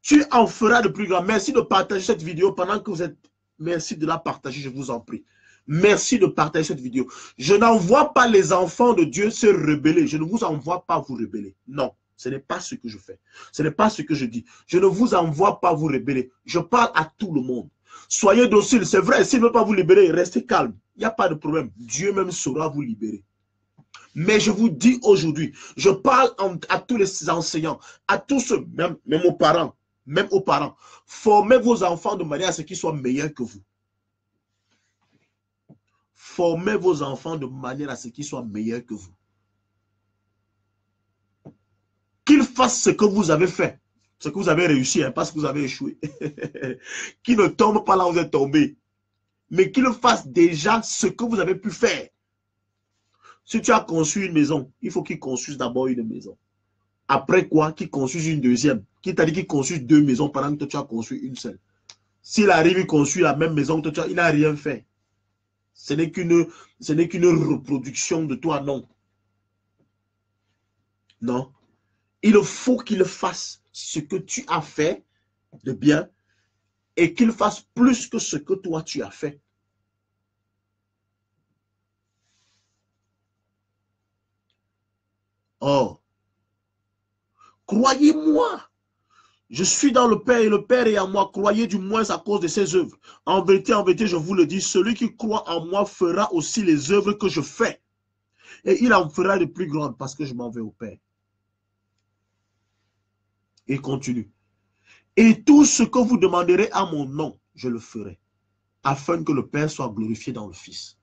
Tu en feras de plus grandes. Merci de partager cette vidéo pendant que vous êtes... Merci de la partager, je vous en prie. Merci de partager cette vidéo. Je n'envoie pas les enfants de Dieu se rebeller. Je ne vous envoie pas vous rebeller. Non, ce n'est pas ce que je fais. Ce n'est pas ce que je dis. Je ne vous envoie pas vous rebeller. Je parle à tout le monde. Soyez docile. C'est vrai, s'il ne veut pas vous libérer, restez calme. Il n'y a pas de problème. Dieu même saura vous libérer. Mais je vous dis aujourd'hui, je parle à tous les enseignants, à tous ceux, même aux parents, formez vos enfants de manière à ce qu'ils soient meilleurs que vous. Formez vos enfants de manière à ce qu'ils soient meilleurs que vous. Qu'ils fassent ce que vous avez fait, ce que vous avez réussi, hein, pas ce que vous avez échoué. Qu'ils ne tombent pas là où vous êtes tombé, mais qu'ils fassent déjà ce que vous avez pu faire. Si tu as conçu une maison, il faut qu'ils construisent d'abord une maison. Après quoi, qu'ils construisent une deuxième. Qui t'a dit qu'ils construisent deux maisons pendant que tu as construit une seule. S'il arrive, il construit la même maison que toi, il n'a rien fait. Ce n'est qu'une reproduction de toi, non. Non. Il faut qu'il fasse ce que tu as fait de bien et qu'il fasse plus que ce que toi tu as fait. Oh, croyez-moi, je suis dans le Père et le Père est en moi. Croyez du moins à cause de ses œuvres. En vérité, je vous le dis, celui qui croit en moi fera aussi les œuvres que je fais. Et il en fera de plus grandes parce que je m'en vais au Père. Il continue. Et tout ce que vous demanderez à mon nom, je le ferai, afin que le Père soit glorifié dans le Fils.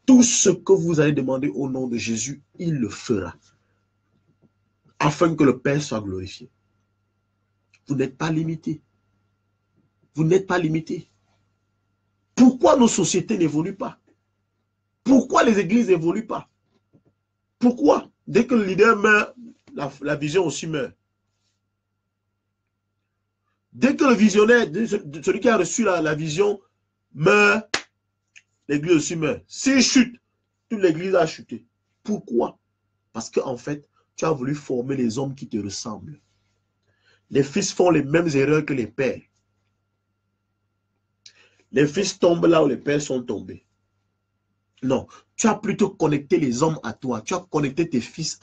Tout ce que vous allez demander au nom de Jésus, il le fera, afin que le Père soit glorifié. Vous n'êtes pas limité. Vous n'êtes pas limité. Pourquoi nos sociétés n'évoluent pas? Pourquoi les églises n'évoluent pas? Pourquoi? Dès que le leader meurt, la vision aussi meurt. Dès que le visionnaire, celui qui a reçu la vision, meurt, l'église aussi meurt. S'il chute, toute l'église a chuté. Pourquoi? Parce qu'en fait, tu as voulu former les hommes qui te ressemblent. Les fils font les mêmes erreurs que les pères. Les fils tombent là où les pères sont tombés. Non, tu as plutôt connecté les hommes à toi. Tu as connecté les fils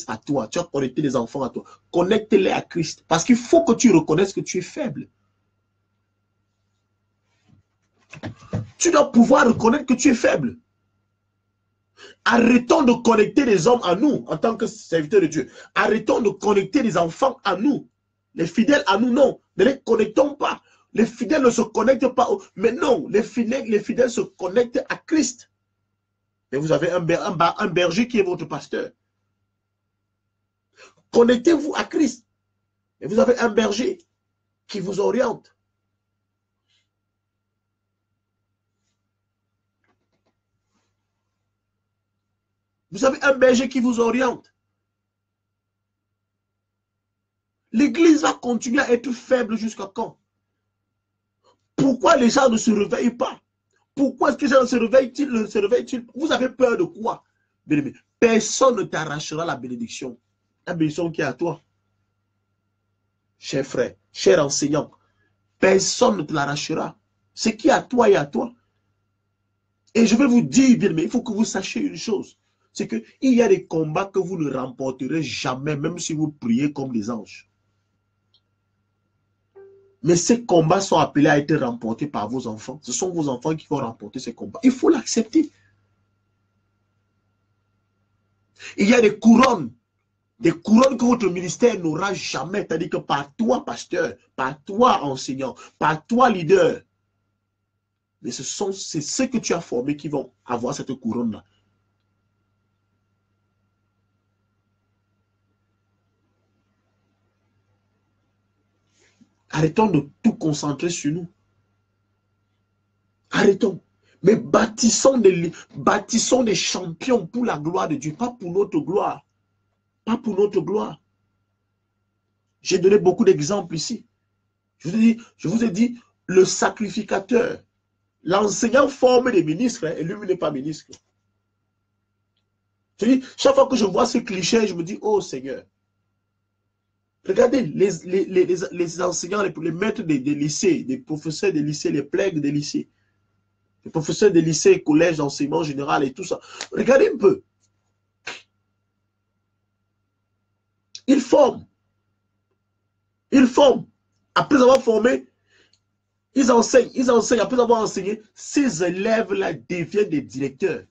à toi. Tu as connecté les enfants à toi. Connecte-les à Christ. Parce qu'il faut que tu reconnaisses que tu es faible. Tu dois pouvoir reconnaître que tu es faible. Arrêtons de connecter les hommes à nous en tant que serviteurs de Dieu. Arrêtons de connecter les enfants à nous. Les fidèles à nous, non. Ne les connectons pas. Les fidèles ne se connectent pas. Mais non, les fidèles se connectent à Christ. Et vous avez un berger qui est votre pasteur. Connectez-vous à Christ. Et vous avez un berger qui vous oriente. Vous avez un berger qui vous oriente. L'église va continuer à être faible jusqu'à quand? Pourquoi les gens ne se réveillent pas? Pourquoi est-ce que les gens se réveillent-ils? Vous avez peur de quoi? Bien-aimé, personne ne t'arrachera la bénédiction. La bénédiction qui est à toi. Cher frère, cher enseignant, personne ne te l'arrachera. Ce qui est à toi est à toi. Et je vais vous dire, bien-aimé, il faut que vous sachiez une chose. C'est qu'il y a des combats que vous ne remporterez jamais, même si vous priez comme des anges. Mais ces combats sont appelés à être remportés par vos enfants. Ce sont vos enfants qui vont remporter ces combats. Il faut l'accepter. Il y a des couronnes que votre ministère n'aura jamais. C'est-à-dire que par toi, pasteur, par toi, enseignant, par toi, leader. Mais c'est ceux que tu as formés qui vont avoir cette couronne-là. Arrêtons de tout concentrer sur nous. Arrêtons. Mais bâtissons des champions pour la gloire de Dieu, pas pour notre gloire. Pas pour notre gloire. J'ai donné beaucoup d'exemples ici. Je vous ai dit, le sacrificateur, l'enseignant forme des ministres, et lui n'est pas ministre. Je dis, chaque fois que je vois ce cliché, je me dis, oh Seigneur. Regardez, les enseignants, les maîtres des lycées, les professeurs des lycées, les plègues des lycées, les professeurs des lycées, collèges d'enseignement général et tout ça. Regardez un peu. Ils forment. Ils forment. Après avoir formé, ils enseignent. Ils enseignent. Après avoir enseigné, ces élèves-là deviennent des directeurs.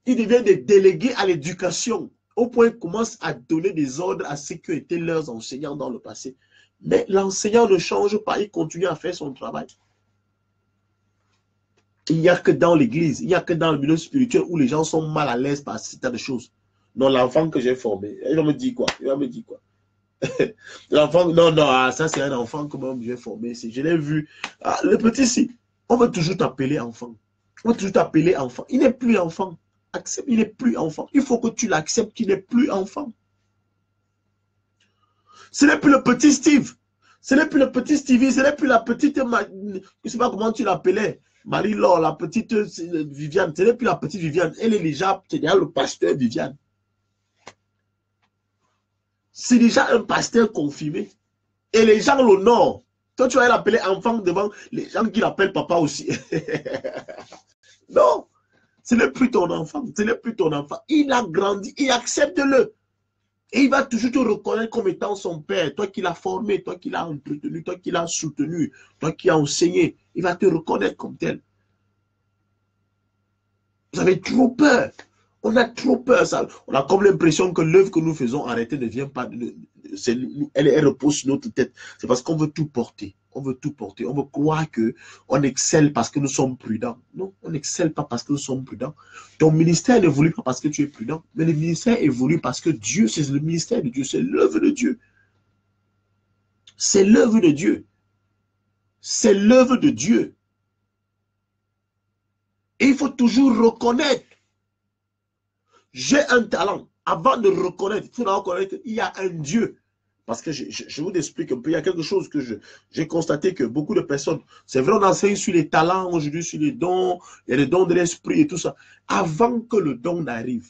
Ils deviennent des délégués à l'éducation. Au point qu'ils commencent à donner des ordres à ceux qui étaient leurs enseignants dans le passé. Mais l'enseignant ne change pas. Il continue à faire son travail. Il n'y a que dans l'église, il n'y a que dans le milieu spirituel où les gens sont mal à l'aise par ce tas de choses. Non, l'enfant que j'ai formé, il va me dire quoi? Il va me dire quoi? L'enfant, non, ça c'est un enfant que moi j'ai formé. Je l'ai vu. Ah, le petit, si, on veut toujours t'appeler enfant. On veut toujours t'appeler enfant. Il n'est plus enfant. Accepte, il n'est plus enfant. Il faut que tu l'acceptes qu'il n'est plus enfant. Ce n'est plus le petit Steve. Ce n'est plus le petit Stevie. Ce n'est plus la petite, je ne sais pas comment tu l'appelais. Marie-Laure, la petite Viviane. Ce n'est plus la petite Viviane. Elle est déjà le pasteur Viviane. C'est déjà un pasteur confirmé. Et les gens l'honorent. Toi, tu vas l'appeler enfant devant les gens qui l'appellent papa aussi. Non, ce n'est plus ton enfant. Ce n'est plus ton enfant. Il a grandi. Il accepte-le. Et il va toujours te reconnaître comme étant son père. Toi qui l'as formé, toi qui l'as entretenu, toi qui l'as soutenu, toi qui l'as enseigné. Il va te reconnaître comme tel. Vous avez trop peur. On a trop peur. Ça. On a comme l'impression que l'œuvre que nous faisons arrêter ne vient pas. Elle repose sur notre tête. C'est parce qu'on veut tout porter. On veut tout porter. On veut croire qu'on excelle parce que nous sommes prudents. Non, on n'excelle pas parce que nous sommes prudents. Ton ministère n'évolue pas parce que tu es prudent. Mais le ministère évolue parce que Dieu, c'est le ministère de Dieu. C'est l'œuvre de Dieu. C'est l'œuvre de Dieu. C'est l'œuvre de Dieu. Et il faut toujours reconnaître. J'ai un talent. Avant de reconnaître, il faut reconnaître qu'il y a un Dieu. Parce que je vous explique un peu. Il y a quelque chose que j'ai constaté que beaucoup de personnes, c'est vrai, on enseigne sur les talents, aujourd'hui sur les dons, il y a les dons de l'esprit et tout ça. Avant que le don n'arrive,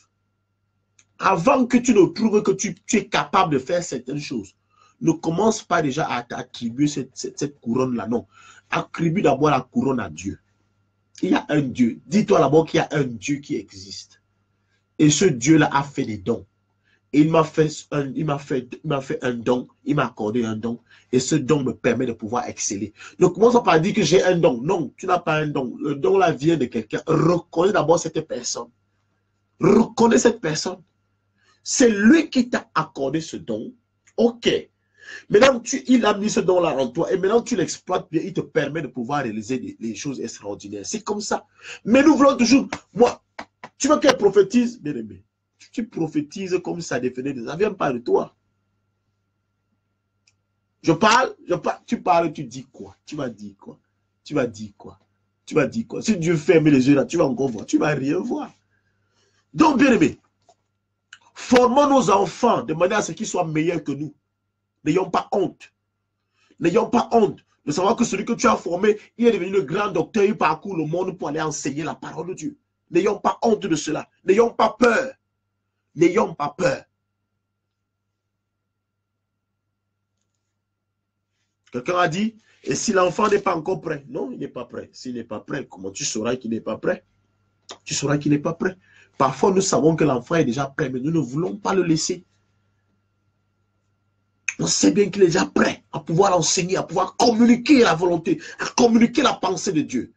avant que tu ne trouves que tu es capable de faire certaines choses, ne commence pas déjà à t'attribuer cette couronne-là. Non. Attribue d'abord la couronne à Dieu. Il y a un Dieu. Dis-toi d'abord qu'il y a un Dieu qui existe. Et ce Dieu-là a fait des dons. Et il m'a fait un don, il m'a accordé un don. Et ce don me permet de pouvoir exceller. Ne commence pas à dire que j'ai un don. Non, tu n'as pas un don. Le don là vient de quelqu'un. Reconnais d'abord cette personne. Reconnais cette personne. C'est lui qui t'a accordé ce don. Ok. Maintenant, il a mis ce don-là en toi. Et maintenant, tu l'exploites bien. Il te permet de pouvoir réaliser des choses extraordinaires. C'est comme ça. Mais nous voulons toujours... Moi, tu veux qu'elle prophétise, bien aimé. Tu prophétises comme ça définit. Ça ne vient pas de toi. Je parle, tu parles, tu dis quoi? Tu vas dire quoi? Tu vas dire quoi? Tu vas dire quoi? Si Dieu ferme les yeux là, tu vas encore voir. Tu ne vas rien voir. Donc, bien aimé, formons nos enfants de manière à ce qu'ils soient meilleurs que nous. N'ayons pas honte. N'ayons pas honte de savoir que celui que tu as formé, il est devenu le grand docteur, il parcourt le monde pour aller enseigner la parole de Dieu. N'ayons pas honte de cela. N'ayons pas peur. N'ayons pas peur. Quelqu'un a dit, et si l'enfant n'est pas encore prêt? Non, il n'est pas prêt. S'il n'est pas prêt, comment tu sauras qu'il n'est pas prêt? Tu sauras qu'il n'est pas prêt. Parfois, nous savons que l'enfant est déjà prêt, mais nous ne voulons pas le laisser. On sait bien qu'il est déjà prêt à pouvoir enseigner, à pouvoir communiquer la volonté, à communiquer la pensée de Dieu.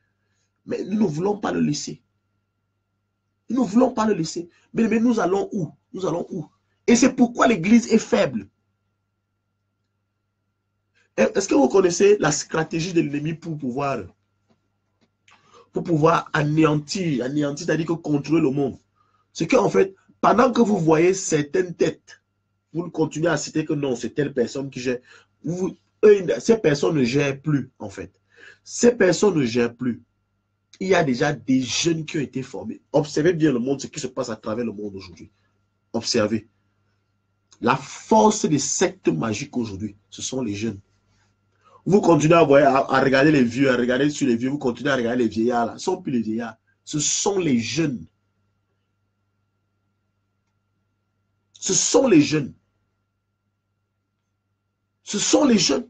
Mais nous ne voulons pas le laisser. Nous ne voulons pas le laisser. Mais nous allons où? Nous allons où? Et c'est pourquoi l'Église est faible. Est-ce que vous connaissez la stratégie de l'ennemi pour pouvoir anéantir, c'est-à-dire que contrôler le monde? C'est qu'en fait, pendant que vous voyez certaines têtes, vous continuez à citer que non, c'est telle personne qui gère. Ces personnes ne gèrent plus, en fait. Ces personnes ne gèrent plus. Il y a déjà des jeunes qui ont été formés. Observez bien le monde, ce qui se passe à travers le monde aujourd'hui. Observez. La force des sectes magiques aujourd'hui, ce sont les jeunes. Vous continuez à regarder les vieux, à regarder sur les vieux, vous continuez à regarder les vieillards là. Ce ne sont plus les vieillards. Ce sont les jeunes. Ce sont les jeunes. Ce sont les jeunes.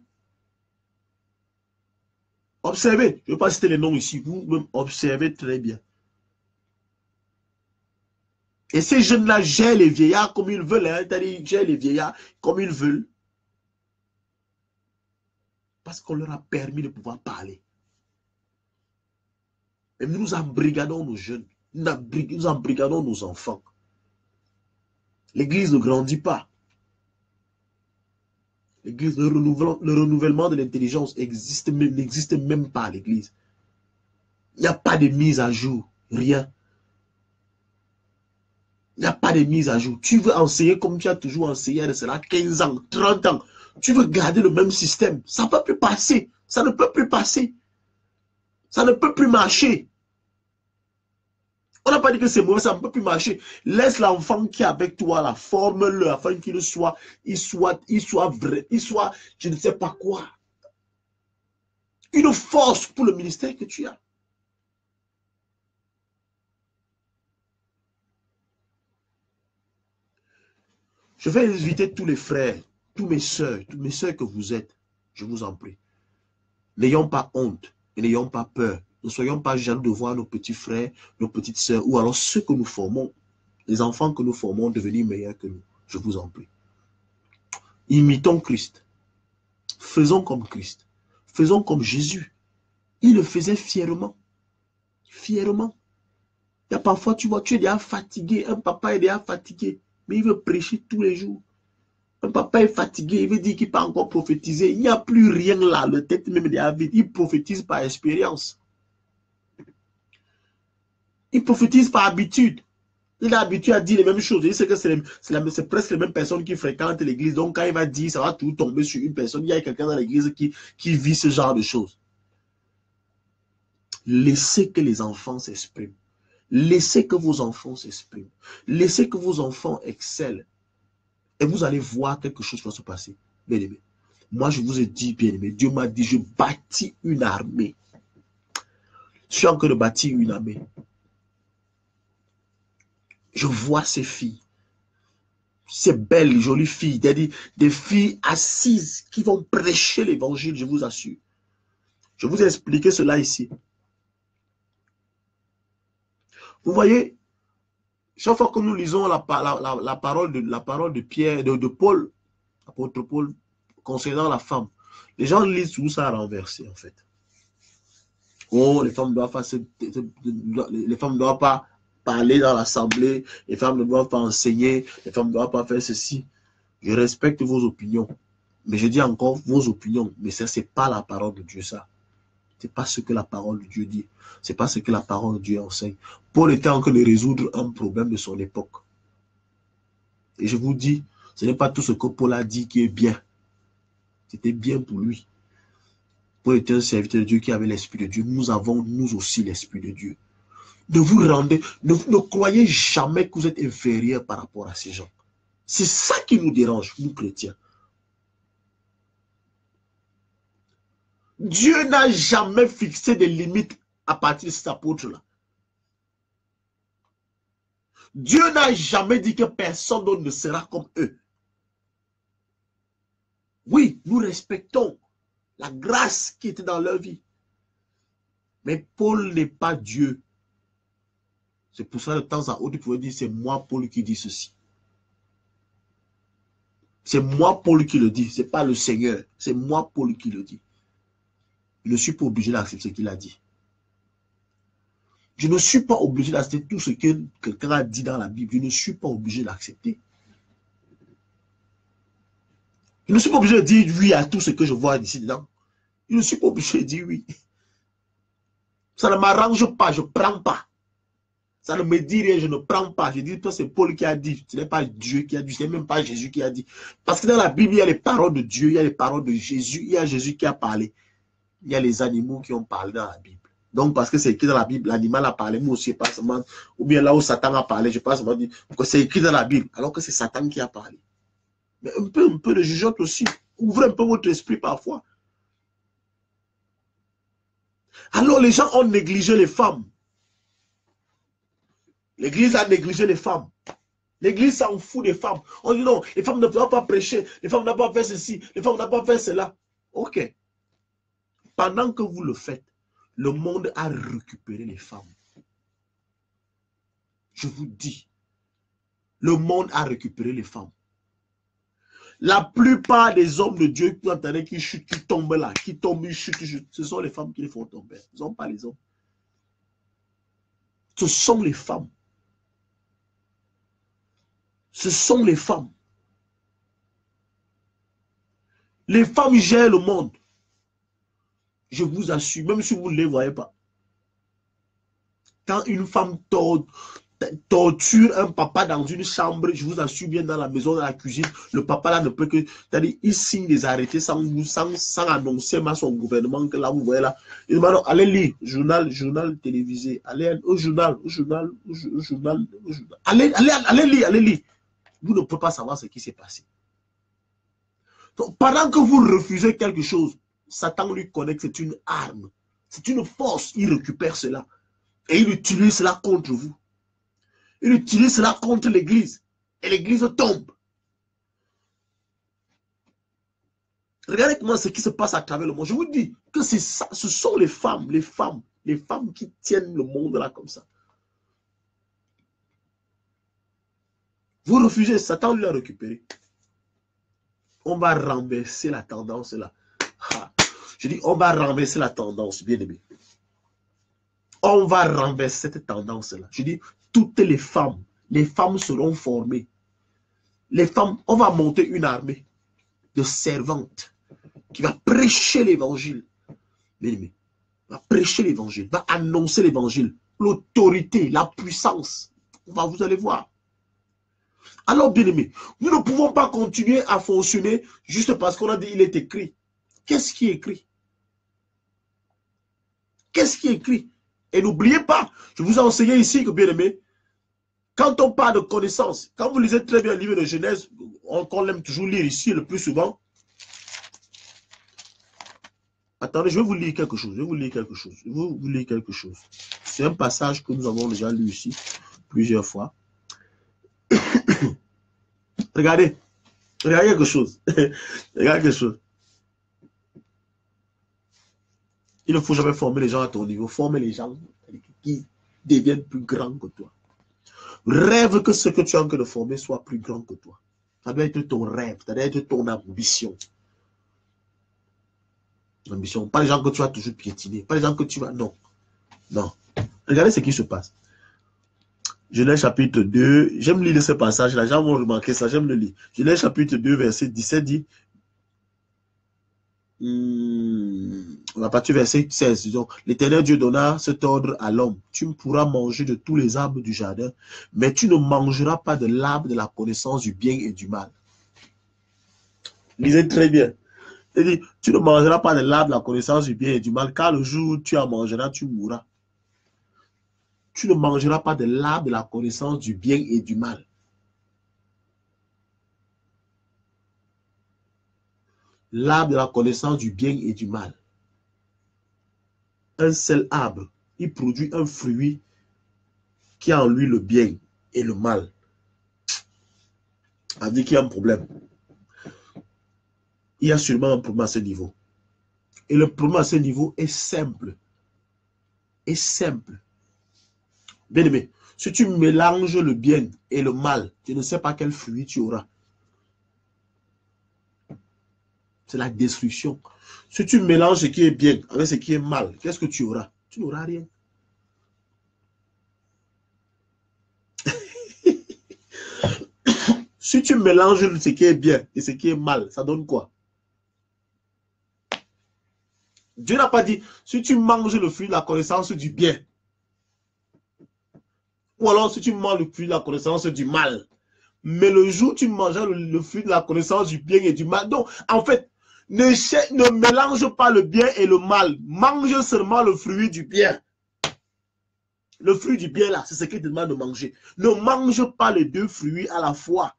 Observez. Je ne vais pas citer les noms ici. Vous-même observez très bien. Et ces jeunes-là gèrent les vieillards comme ils veulent. Hein, c'est-à-dire, ils gèrent les vieillards comme ils veulent. Parce qu'on leur a permis de pouvoir parler. Et nous embrigadons nos jeunes. Nous embrigadons nos enfants. L'Église ne grandit pas. L'Église, le renouvellement de l'intelligence n'existe même pas à l'Église. Il n'y a pas de mise à jour. Rien. Il n'y a pas de mise à jour. Tu veux enseigner comme tu as toujours enseigné de cela 15 ans, 30 ans. Tu veux garder le même système. Ça ne peut plus passer. Ça ne peut plus passer. Ça ne peut plus marcher. On n'a pas dit que c'est mauvais, ça ne peut plus marcher. Laisse l'enfant qui est avec toi, la forme-le afin qu'il soit vrai, il soit, je ne sais pas quoi. Une force pour le ministère que tu as. Je vais inviter tous les frères, tous mes soeurs que vous êtes, je vous en prie. N'ayons pas honte et n'ayons pas peur. Ne soyons pas jaloux de voir nos petits frères, nos petites sœurs, ou alors ceux que nous formons, les enfants que nous formons devenir meilleurs que nous. Je vous en prie. Imitons Christ. Faisons comme Christ. Faisons comme Jésus. Il le faisait fièrement. Fièrement. Il y a parfois, tu vois, tu es déjà fatigué. Un papa est déjà fatigué. Mais il veut prêcher tous les jours. Un papa est fatigué. Il veut dire qu'il ne peut pas encore prophétiser. Il n'y a plus rien là. Le tête même est déjà vide. Il prophétise par expérience. Il prophétise par habitude. Il a habitué à dire les mêmes choses. Il sait que c'est presque les mêmes personnes qui fréquentent l'église. Donc, quand il va dire, ça va tout tomber sur une personne. Il y a quelqu'un dans l'église qui vit ce genre de choses. Laissez que les enfants s'expriment. Laissez que vos enfants s'expriment. Laissez que vos enfants excellent. Et vous allez voir quelque chose va se passer. Bien aimé. Moi, je vous ai dit, bien aimé, Dieu m'a dit, je bâtis une armée. Je suis en train de bâtir une armée. Je vois ces filles. Ces belles, jolies filles. Des filles assises qui vont prêcher l'évangile, je vous assure. Je vous ai expliqué cela ici. Vous voyez, chaque fois que nous lisons la parole de Pierre, de Paul, l'apôtre Paul, concernant la femme, les gens lisent tout ça renversé, en fait. Oh, les femmes ne doivent pas parler dans l'assemblée, les femmes ne doivent pas enseigner, les femmes ne doivent pas faire ceci. Je respecte vos opinions, mais je dis encore vos opinions, mais ça, c'est pas la parole de Dieu, ça. C'est pas ce que la parole de Dieu dit. C'est pas ce que la parole de Dieu enseigne. Paul était en train de résoudre un problème de son époque. Et je vous dis, ce n'est pas tout ce que Paul a dit qui est bien. C'était bien pour lui. Paul était un serviteur de Dieu qui avait l'Esprit de Dieu. Nous avons, nous aussi, l'Esprit de Dieu. Ne vous rendez, ne croyez jamais que vous êtes inférieur par rapport à ces gens. C'est ça qui nous dérange, nous chrétiens. Dieu n'a jamais fixé des limites à partir de cet apôtre-là. Dieu n'a jamais dit que personne d'autre ne sera comme eux. Oui, nous respectons la grâce qui était dans leur vie. Mais Paul n'est pas Dieu. C'est pour ça que de temps à autre, il pouvait dire, c'est moi, Paul, qui dit ceci. C'est moi, Paul, qui le dit. Ce n'est pas le Seigneur. C'est moi, Paul, qui le dit. Je ne suis pas obligé d'accepter ce qu'il a dit. Je ne suis pas obligé d'accepter tout ce que quelqu'un a dit dans la Bible. Je ne suis pas obligé d'accepter. Je ne suis pas obligé de dire oui à tout ce que je vois ici dedans. Je ne suis pas obligé de dire oui. Ça ne m'arrange pas, je ne prends pas. Ça ne me dit rien, je ne prends pas. Je dis, toi, c'est Paul qui a dit. Ce n'est pas Dieu qui a dit, ce n'est même pas Jésus qui a dit. Parce que dans la Bible, il y a les paroles de Dieu, il y a les paroles de Jésus, il y a Jésus qui a parlé. Il y a les animaux qui ont parlé dans la Bible. Donc, parce que c'est écrit dans la Bible, l'animal a parlé, moi aussi, pas seulement. Ou bien là où Satan a parlé, je pense seulement dire que c'est écrit dans la Bible, alors que c'est Satan qui a parlé. Mais un peu de jugeote aussi. Ouvrez un peu votre esprit parfois. Alors, les gens ont négligé les femmes. L'Église a négligé les femmes. L'Église s'en fout des femmes. On dit non, les femmes ne peuvent pas prêcher, les femmes ne peuvent pas faire ceci, les femmes ne peuvent pas faire cela. Ok. Pendant que vous le faites, le monde a récupéré les femmes. Je vous dis, le monde a récupéré les femmes. La plupart des hommes de Dieu qui entendent qui chutent, qui tombent là, qui tombent, ils chutent, ce sont les femmes qui les font tomber. Ce ne sont pas les hommes. Ce sont les femmes. Ce sont les femmes. Les femmes gèrent le monde. Je vous assure, même si vous ne les voyez pas. Quand une femme torture un papa dans une chambre, je vous assure bien dans la maison, dans la cuisine, le papa là ne peut que, c'est-à-dire il signe des arrêtés sans annoncer à son gouvernement que là vous voyez là. Il dit allez lire, journal télévisé, allez au journal. Allez lire. Vous ne pouvez pas savoir ce qui s'est passé. Donc, pendant que vous refusez quelque chose, Satan lui connaît que c'est une arme, c'est une force, il récupère cela et il utilise cela contre vous. Il utilise cela contre l'Église et l'Église tombe. Regardez comment ce qui se passe à travers le monde. Je vous dis que c'est ça, ce sont les femmes qui tiennent le monde là comme ça. Vous refusez, Satan lui a récupéré. On va renverser la tendance là. Je dis, on va renverser la tendance, bien aimé. On va renverser cette tendance là. Je dis, toutes les femmes seront formées. Les femmes, on va monter une armée de servantes qui va prêcher l'évangile. Bien aimé, va prêcher l'évangile, va annoncer l'évangile, l'autorité, la puissance. Vous allez voir. Alors, bien aimé, nous ne pouvons pas continuer à fonctionner juste parce qu'on a dit il est écrit. Qu'est-ce qui est écrit? Qu'est-ce qui est écrit? Et n'oubliez pas, je vous ai enseigné ici que, bien aimé, quand on parle de connaissance, quand vous lisez très bien le livre de Genèse, qu'on aime toujours lire ici le plus souvent. Attendez, je vais vous lire quelque chose. C'est un passage que nous avons déjà lu ici plusieurs fois. Regardez quelque chose. Regardez quelque chose. Il ne faut jamais former les gens à ton niveau. Former les gens qui deviennent plus grands que toi. Rêve que ce que tu es en train de former soit plus grand que toi. Ça doit être ton rêve, ça doit être ton ambition. Ambition. Pas les gens que tu vas toujours piétiner. Pas les gens que tu vas... Non. Non. Regardez ce qui se passe. Genèse chapitre 2. J'aime lire ce passage. Les gens vont remarquer ça. J'aime le lire. Genèse chapitre 2, verset 17 dit... On va partir verset 16. L'Éternel Dieu donna cet ordre à l'homme. Tu pourras manger de tous les arbres du jardin, mais tu ne mangeras pas de l'arbre de la connaissance du bien et du mal. Lisez très bien. Il dit, tu ne mangeras pas de l'arbre de la connaissance du bien et du mal, car le jour où tu en mangeras, tu mourras. tu ne mangeras pas de l'arbre de la connaissance du bien et du mal. L'arbre de la connaissance du bien et du mal. Un seul arbre, il produit un fruit qui a en lui le bien et le mal. Ça veut dire qu'il y a un problème. Il y a sûrement un problème à ce niveau. Et le problème à ce niveau est simple. Est simple. Bien aimé, si tu mélanges le bien et le mal, tu ne sais pas quel fruit tu auras. C'est la destruction. Si tu mélanges ce qui est bien avec ce qui est mal, qu'est-ce que tu auras? Tu n'auras rien. Si tu mélanges ce qui est bien et ce qui est mal, ça donne quoi? Dieu n'a pas dit, si tu manges le fruit de la connaissance du bien, ou alors si tu manges le fruit de la connaissance du mal, mais le jour où tu mangeras le fruit de la connaissance du bien et du mal, donc en fait, ne mélange pas le bien et le mal, mange seulement le fruit du bien. Le fruit du bien là, c'est ce qu'il te demande de manger. Ne mange pas les deux fruits à la fois.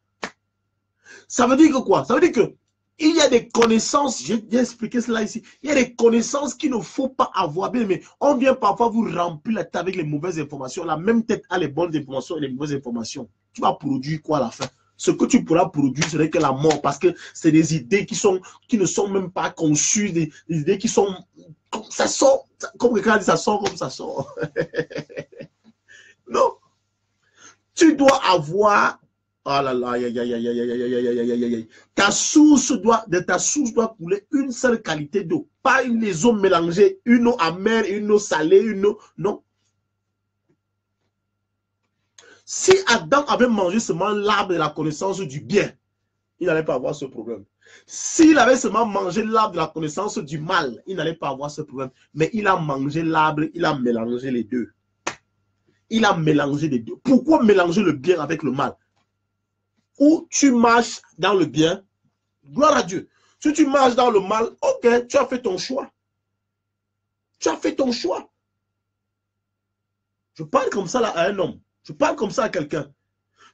Ça veut dire que quoi? Ça veut dire que il y a des connaissances, j'ai expliqué cela ici, il y a des connaissances qu'il ne faut pas avoir. Bien, mais on vient parfois vous remplir la tête avec les mauvaises informations. La même tête a les bonnes informations et les mauvaises informations. Tu vas produire quoi à la fin? Ce que tu pourras produire, ce n'est que la mort, parce que c'est des idées qui ne sont même pas conçues, des idées qui sont... Ça sort, comme quelqu'un dit, ça sort comme ça sort. Non. Tu dois avoir... Oh là là, ta source de ta source doit couler une seule qualité d'eau. Pas les eaux mélangées, une eau amère, une eau salée, une eau... Non. Si Adam avait mangé seulement l'arbre de la connaissance du bien, il n'allait pas avoir ce problème. S'il avait seulement mangé l'arbre de la connaissance du mal, il n'allait pas avoir ce problème. Mais il a mangé l'arbre, il a mélangé les deux. Il a mélangé les deux. Pourquoi mélanger le bien avec le mal? Ou tu marches dans le bien, gloire à Dieu. Si tu marches dans le mal, ok, tu as fait ton choix. Tu as fait ton choix. Je parle comme ça là à un homme. Je parle comme ça à quelqu'un.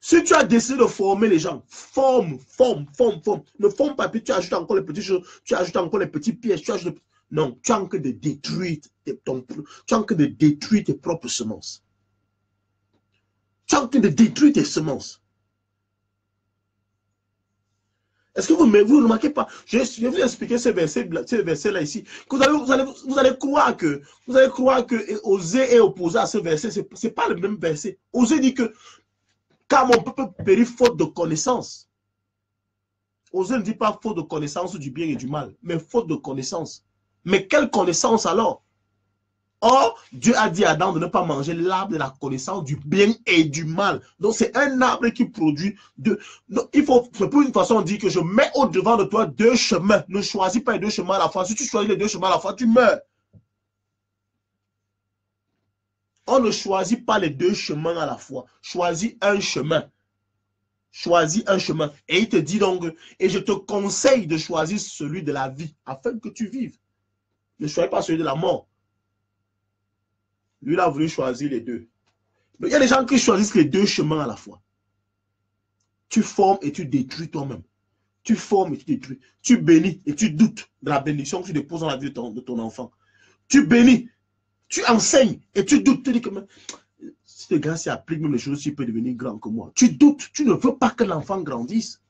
Si tu as décidé de former les gens, forme. Ne forme pas, puis tu ajoutes encore les petites choses, tu ajoutes encore les petits pièges, tu ajoutes... Non, tu as que de détruire tes propres semences. Tu as que de détruire tes semences. Est-ce que vous ne remarquez pas? Je vais vous expliquer ce verset-là ici. Vous allez croire que Osée est opposé à ce verset. Ce n'est pas le même verset. Osée dit que car mon peuple périt faute de connaissance. Osée ne dit pas faute de connaissance du bien et du mal, mais faute de connaissance. Mais quelle connaissance alors? Or, Dieu a dit à Adam de ne pas manger l'arbre de la connaissance du bien et du mal. Donc, c'est un arbre qui produit deux. Donc, il faut, pour une façon, dire que je mets au-devant de toi deux chemins. Ne choisis pas les deux chemins à la fois. Si tu choisis les deux chemins à la fois, tu meurs. On ne choisit pas les deux chemins à la fois. Choisis un chemin. Choisis un chemin. Et il te dit donc, et je te conseille de choisir celui de la vie, afin que tu vives. Ne choisis pas celui de la mort. Lui, il a voulu choisir les deux. Mais il y a des gens qui choisissent les deux chemins à la fois. Tu formes et tu détruis toi-même. Tu formes et tu détruis. Tu bénis et tu doutes de la bénédiction que tu déposes dans la vie de ton enfant. Tu bénis. Tu enseignes et tu doutes. Tu dis que si le gars s'y applique même les choses, il peut devenir grand que moi. Tu doutes. Tu ne veux pas que l'enfant grandisse.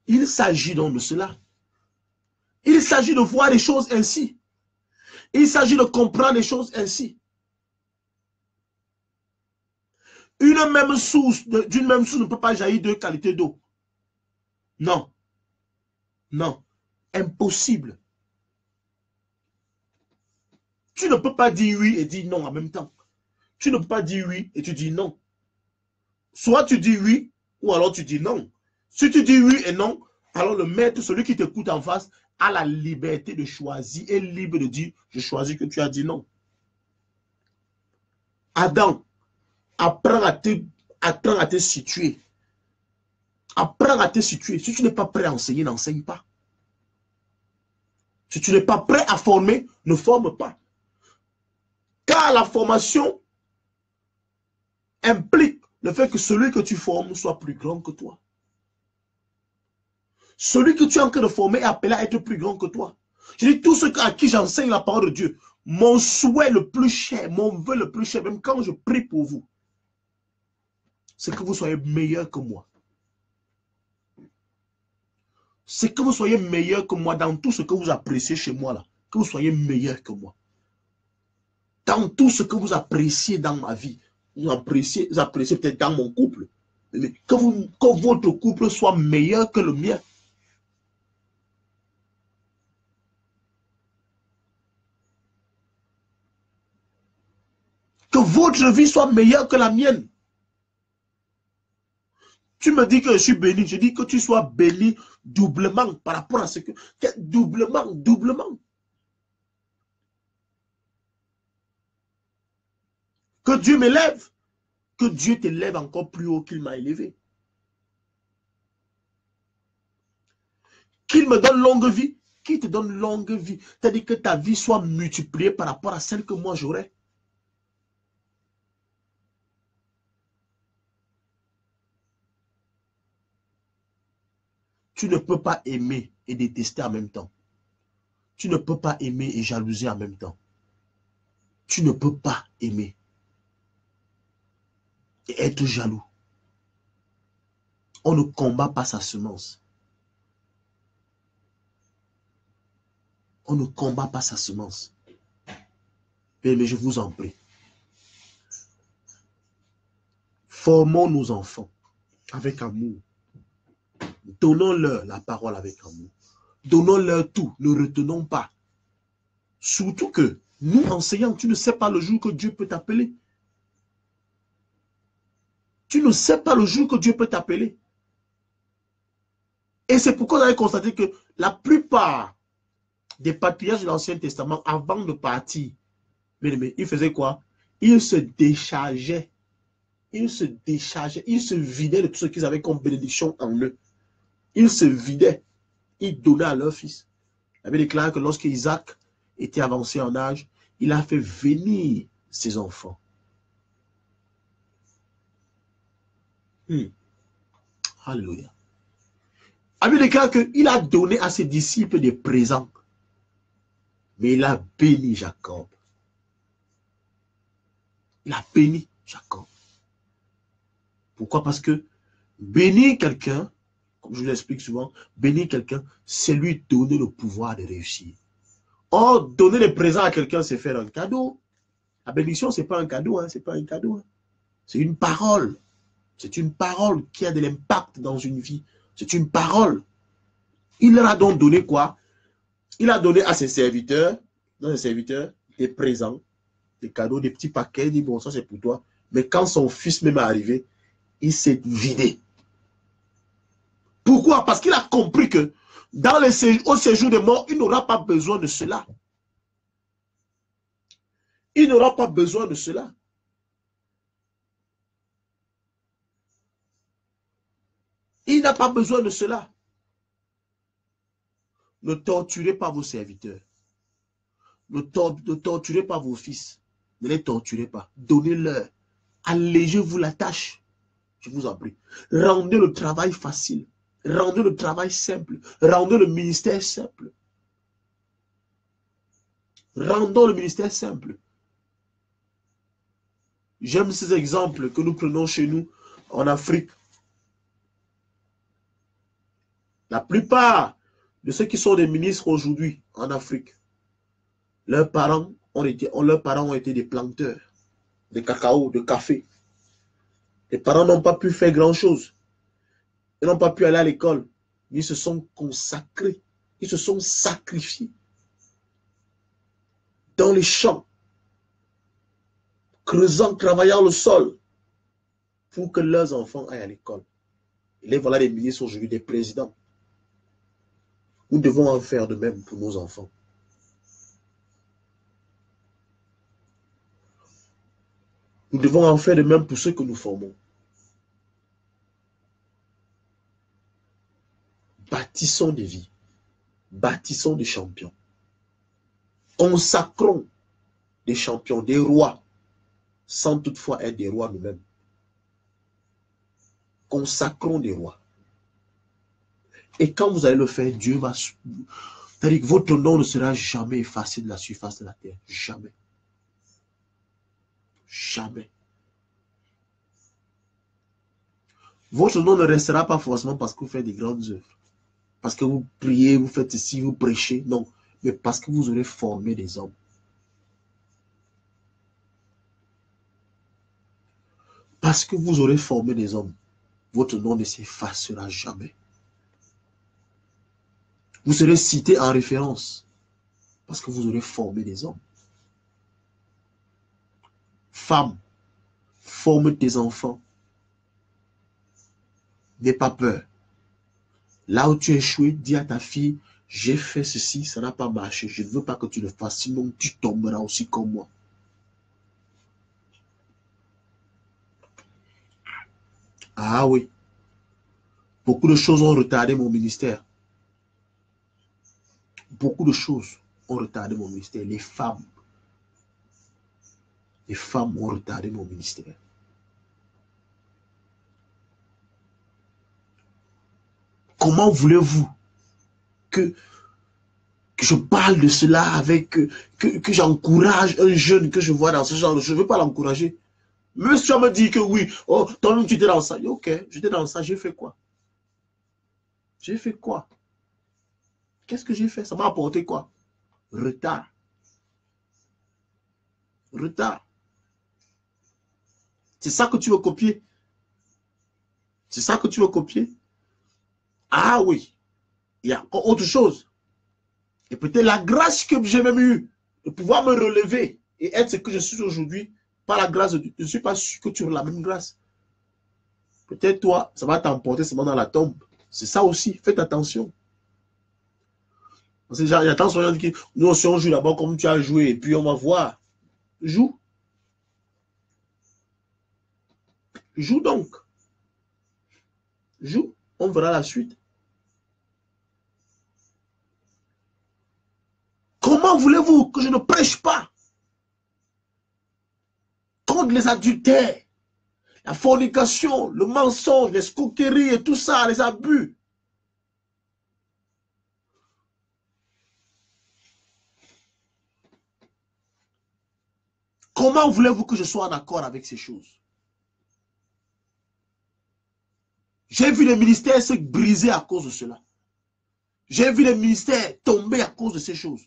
Il s'agit donc de cela. Il s'agit de voir les choses ainsi. Il s'agit de comprendre les choses ainsi. D'une même source ne peut pas jaillir deux qualités d'eau. Non. Non. Impossible. Tu ne peux pas dire oui et dire non en même temps. Tu ne peux pas dire oui et tu dis non. Soit tu dis oui, ou alors tu dis non. Si tu dis oui et non, alors le maître, celui qui t'écoute en face, a la liberté de choisir, est libre de dire, je choisis que tu as dit non. Adam, apprends à te situer. Apprends à te situer. Si tu n'es pas prêt à enseigner, n'enseigne pas. Si tu n'es pas prêt à former, ne forme pas. Car la formation implique le fait que celui que tu formes soit plus grand que toi. Celui que tu es en train de former est appelé à être plus grand que toi. Je dis, tous ceux à qui j'enseigne la parole de Dieu, mon souhait le plus cher, mon vœu le plus cher, même quand je prie pour vous, c'est que vous soyez meilleurs que moi. C'est que vous soyez meilleurs que moi dans tout ce que vous appréciez chez moi là. Que vous soyez meilleurs que moi. Dans tout ce que vous appréciez dans ma vie. Vous appréciez peut-être dans mon couple. Mais que votre couple soit meilleur que le mien. Que votre vie soit meilleure que la mienne. Tu me dis que je suis béni. Je dis que tu sois béni doublement par rapport à ce que... Doublement, doublement. Que Dieu m'élève. Que Dieu t'élève encore plus haut qu'il m'a élevé. Qu'il me donne longue vie. Qu'il te donne longue vie. C'est-à-dire que ta vie soit multipliée par rapport à celle que moi j'aurais. Tu ne peux pas aimer et détester en même temps. Tu ne peux pas aimer et jalouser en même temps. Tu ne peux pas aimer et être jaloux. On ne combat pas sa semence. On ne combat pas sa semence. Mais je vous en prie. Formons nos enfants avec amour. Donnons-leur la parole avec amour. Donnons-leur tout. Ne retenons pas. Surtout que nous, enseignants, tu ne sais pas le jour que Dieu peut t'appeler. Tu ne sais pas le jour que Dieu peut t'appeler. Et c'est pourquoi on avait constaté que la plupart des patriarches de l'Ancien Testament, avant de partir, mais ils faisaient quoi? Ils se déchargeaient. Ils se déchargeaient. Ils se vidaient de tout ce qu'ils avaient comme bénédiction en eux. Ils se vidaient. Ils donnaient à leur fils. Il avait déclaré que lorsque Isaac était avancé en âge, il a fait venir ses enfants. Alléluia. Il avait déclaré qu'il a donné à ses disciples des présents. Mais il a béni Jacob. Il a béni Jacob. Pourquoi? Parce que bénir quelqu'un, comme je vous l'explique souvent, bénir quelqu'un, c'est lui donner le pouvoir de réussir. Or, donner des présents à quelqu'un, c'est faire un cadeau. La bénédiction, ce n'est pas un cadeau, hein, c'est pas un cadeau. Hein. C'est une parole. C'est une parole qui a de l'impact dans une vie. C'est une parole. Il leur a donc donné quoi? Il a donné à ses serviteurs, des présents, des cadeaux, des petits paquets. Il dit, bon, ça c'est pour toi. Mais quand son fils même est arrivé, il s'est vidé. Pourquoi? Parce qu'il a compris que au séjour des morts, il n'aura pas besoin de cela. Il n'aura pas besoin de cela. Il n'a pas besoin de cela. Ne torturez pas vos serviteurs. Ne torturez pas vos fils. Ne les torturez pas. Donnez-leur. Allégez-vous la tâche. Je vous en prie. Rendez le travail facile. Rendez le travail simple. Rendez le ministère simple. Rendons le ministère simple. J'aime ces exemples que nous prenons chez nous en Afrique. La plupart de ceux qui sont des ministres aujourd'hui en Afrique, leurs parents ont été des planteurs de cacao, de café. Les parents n'ont pas pu faire grand-chose. Ils n'ont pas pu aller à l'école. Ils se sont consacrés. Ils se sont sacrifiés dans les champs, creusant, travaillant le sol pour que leurs enfants aillent à l'école. Et les voilà des ministres aujourd'hui, des présidents. Nous devons en faire de même pour nos enfants. Nous devons en faire de même pour ceux que nous formons. Bâtissons des vies. Bâtissons des champions. Consacrons des champions, des rois, sans toutefois être des rois nous-mêmes. Consacrons des rois. Et quand vous allez le faire, Dieu va... C'est-à-dire que votre nom ne sera jamais effacé de la surface de la terre. Jamais. Jamais. Votre nom ne restera pas forcément parce que vous faites des grandes œuvres. Parce que vous priez, vous faites ceci, vous prêchez. Non. Mais parce que vous aurez formé des hommes. Parce que vous aurez formé des hommes. Votre nom ne s'effacera jamais. Vous serez cité en référence. Parce que vous aurez formé des hommes. Femme, forme tes enfants. N'aie pas peur. Là où tu as échoué, dis à ta fille, j'ai fait ceci, ça n'a pas marché. Je ne veux pas que tu le fasses, sinon tu tomberas aussi comme moi. Ah oui. Beaucoup de choses ont retardé mon ministère. Beaucoup de choses ont retardé mon ministère. Les femmes ont retardé mon ministère. Comment voulez-vous que je parle de cela avec, que j'encourage un jeune que je vois dans ce genre? Je ne veux pas l'encourager. Même si tu me dis que oui, oh, toi-même tu étais dans ça. Ok, j'étais dans ça, j'ai fait quoi? J'ai fait quoi? Qu'est-ce que j'ai fait? Ça m'a apporté quoi? Retard. Retard. C'est ça que tu veux copier? C'est ça que tu veux copier? Ah oui. Il y a encore autre chose. Et peut-être la grâce que j'ai même eue de pouvoir me relever et être ce que je suis aujourd'hui, par la grâce de Dieu. Je ne suis pas sûr que tu auras la même grâce. Peut-être toi, ça va t'emporter seulement dans la tombe. C'est ça aussi. Faites attention. Parce que genre, il y a tant de gens qui nous aussi on joue là-bas comme tu as joué et puis on va voir. Joue. Joue donc. Joue. On verra la suite. Comment voulez-vous que je ne prêche pas contre les adultères, la fornication, le mensonge, les escroqueries et tout ça, les abus? Comment voulez-vous que je sois en accord avec ces choses? J'ai vu les ministères se briser à cause de cela. J'ai vu les ministères tomber à cause de ces choses.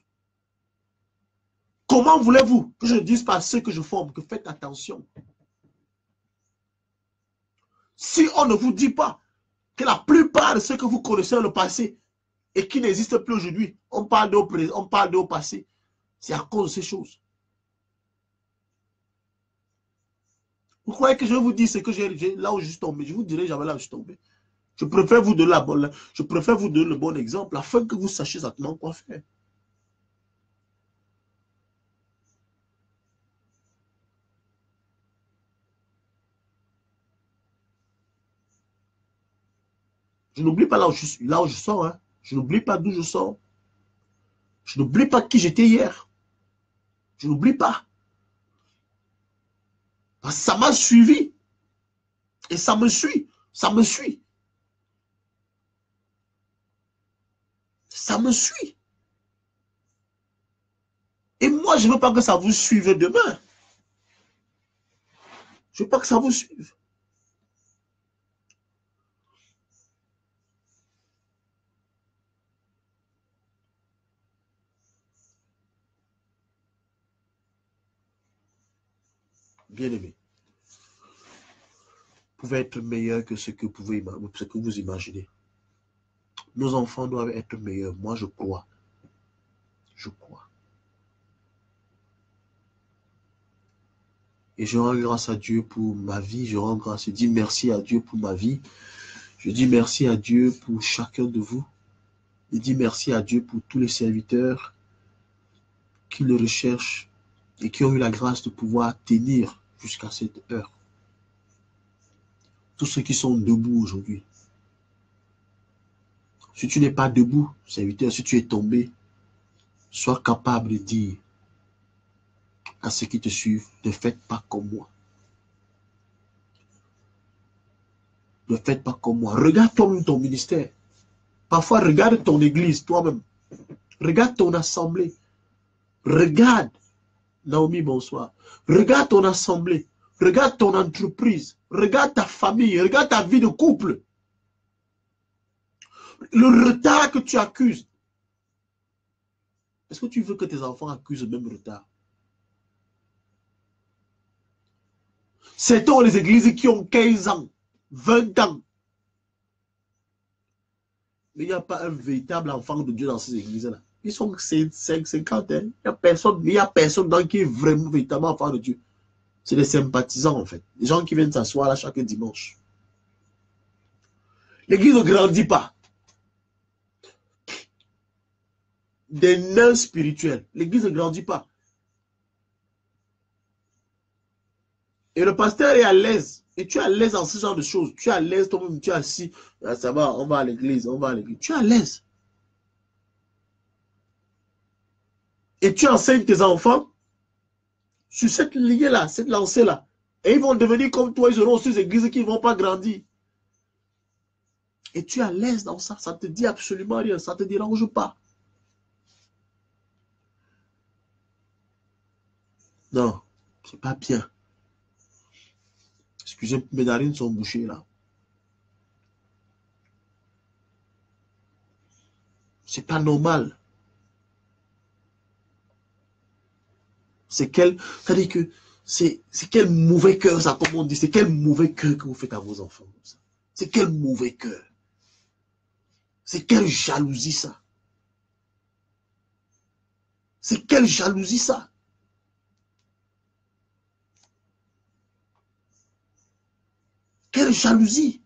Comment voulez-vous que je ne dise pas à ceux que je forme que faites attention? Si on ne vous dit pas que la plupart de ceux que vous connaissez dans le passé et qui n'existent plus aujourd'hui, on parle de au passé, c'est à cause de ces choses. Vous croyez que je vais vous dire ce que j'ai là où je suis tombé? Je vous dirai jamais là où je suis tombé. Je préfère vous donner le bon exemple afin que vous sachiez exactement quoi faire. Je n'oublie pas là où je suis, là où je sors. Hein. Je n'oublie pas d'où je sors. Je n'oublie pas qui j'étais hier. Je n'oublie pas. Parce que ça m'a suivi. Et ça me suit. Ça me suit. Ça me suit. Et moi, je ne veux pas que ça vous suive demain. Je ne veux pas que ça vous suive. Bien aimé. Vous pouvez être meilleur que ce que vous imaginez. Nos enfants doivent être meilleurs. Moi, je crois. Je crois. Et je rends grâce à Dieu pour ma vie. Je dis merci à Dieu pour ma vie. Je dis merci à Dieu pour chacun de vous. Je dis merci à Dieu pour tous les serviteurs qui le recherchent et qui ont eu la grâce de pouvoir tenir jusqu'à cette heure. Tous ceux qui sont debout aujourd'hui. Si tu n'es pas debout, serviteur, si tu es tombé, Sois capable de dire à ceux qui te suivent, ne faites pas comme moi. Ne faites pas comme moi. Regarde toi-même ton ministère. Parfois, regarde ton église, toi-même. Regarde ton assemblée. Regarde. Naomi, bonsoir. Regarde ton assemblée. Regarde ton entreprise. Regarde ta famille. Regarde ta vie de couple. Le retard que tu accuses. Est-ce que tu veux que tes enfants accusent le même retard? C'est-on les églises qui ont 15 ans, 20 ans. Mais il n'y a pas un véritable enfant de Dieu dans ces églises-là. Ils sont 50, hein. Il n'y a personne dans qui est vraiment véritablement enfant de Dieu. C'est des sympathisants en fait. Des gens qui viennent s'asseoir là chaque dimanche. L'église ne grandit pas. Des nains spirituels. L'église ne grandit pas. Et le pasteur est à l'aise. Et tu es à l'aise dans ce genre de choses. Tu es à l'aise, toi-même, tu es assis. Ah, ça va, on va à l'église, on va à l'église. Tu es à l'aise. Et tu enseignes tes enfants sur cette lignée-là, cette lancée-là. Et ils vont devenir comme toi, ils auront aussi des églises qui ne vont pas grandir. Et tu es à l'aise dans ça. Ça ne te dit absolument rien. Ça ne te dérange pas. Non, c'est pas bien. Excusez, mes narines sont bouchées là. C'est pas normal. C'est c'est-à-dire que c'est quel mauvais cœur ça, comme on dit, c'est quel mauvais cœur que vous faites à vos enfants. C'est quel mauvais cœur. C'est quelle jalousie ça. C'est quelle jalousie ça. Quelle jalousie.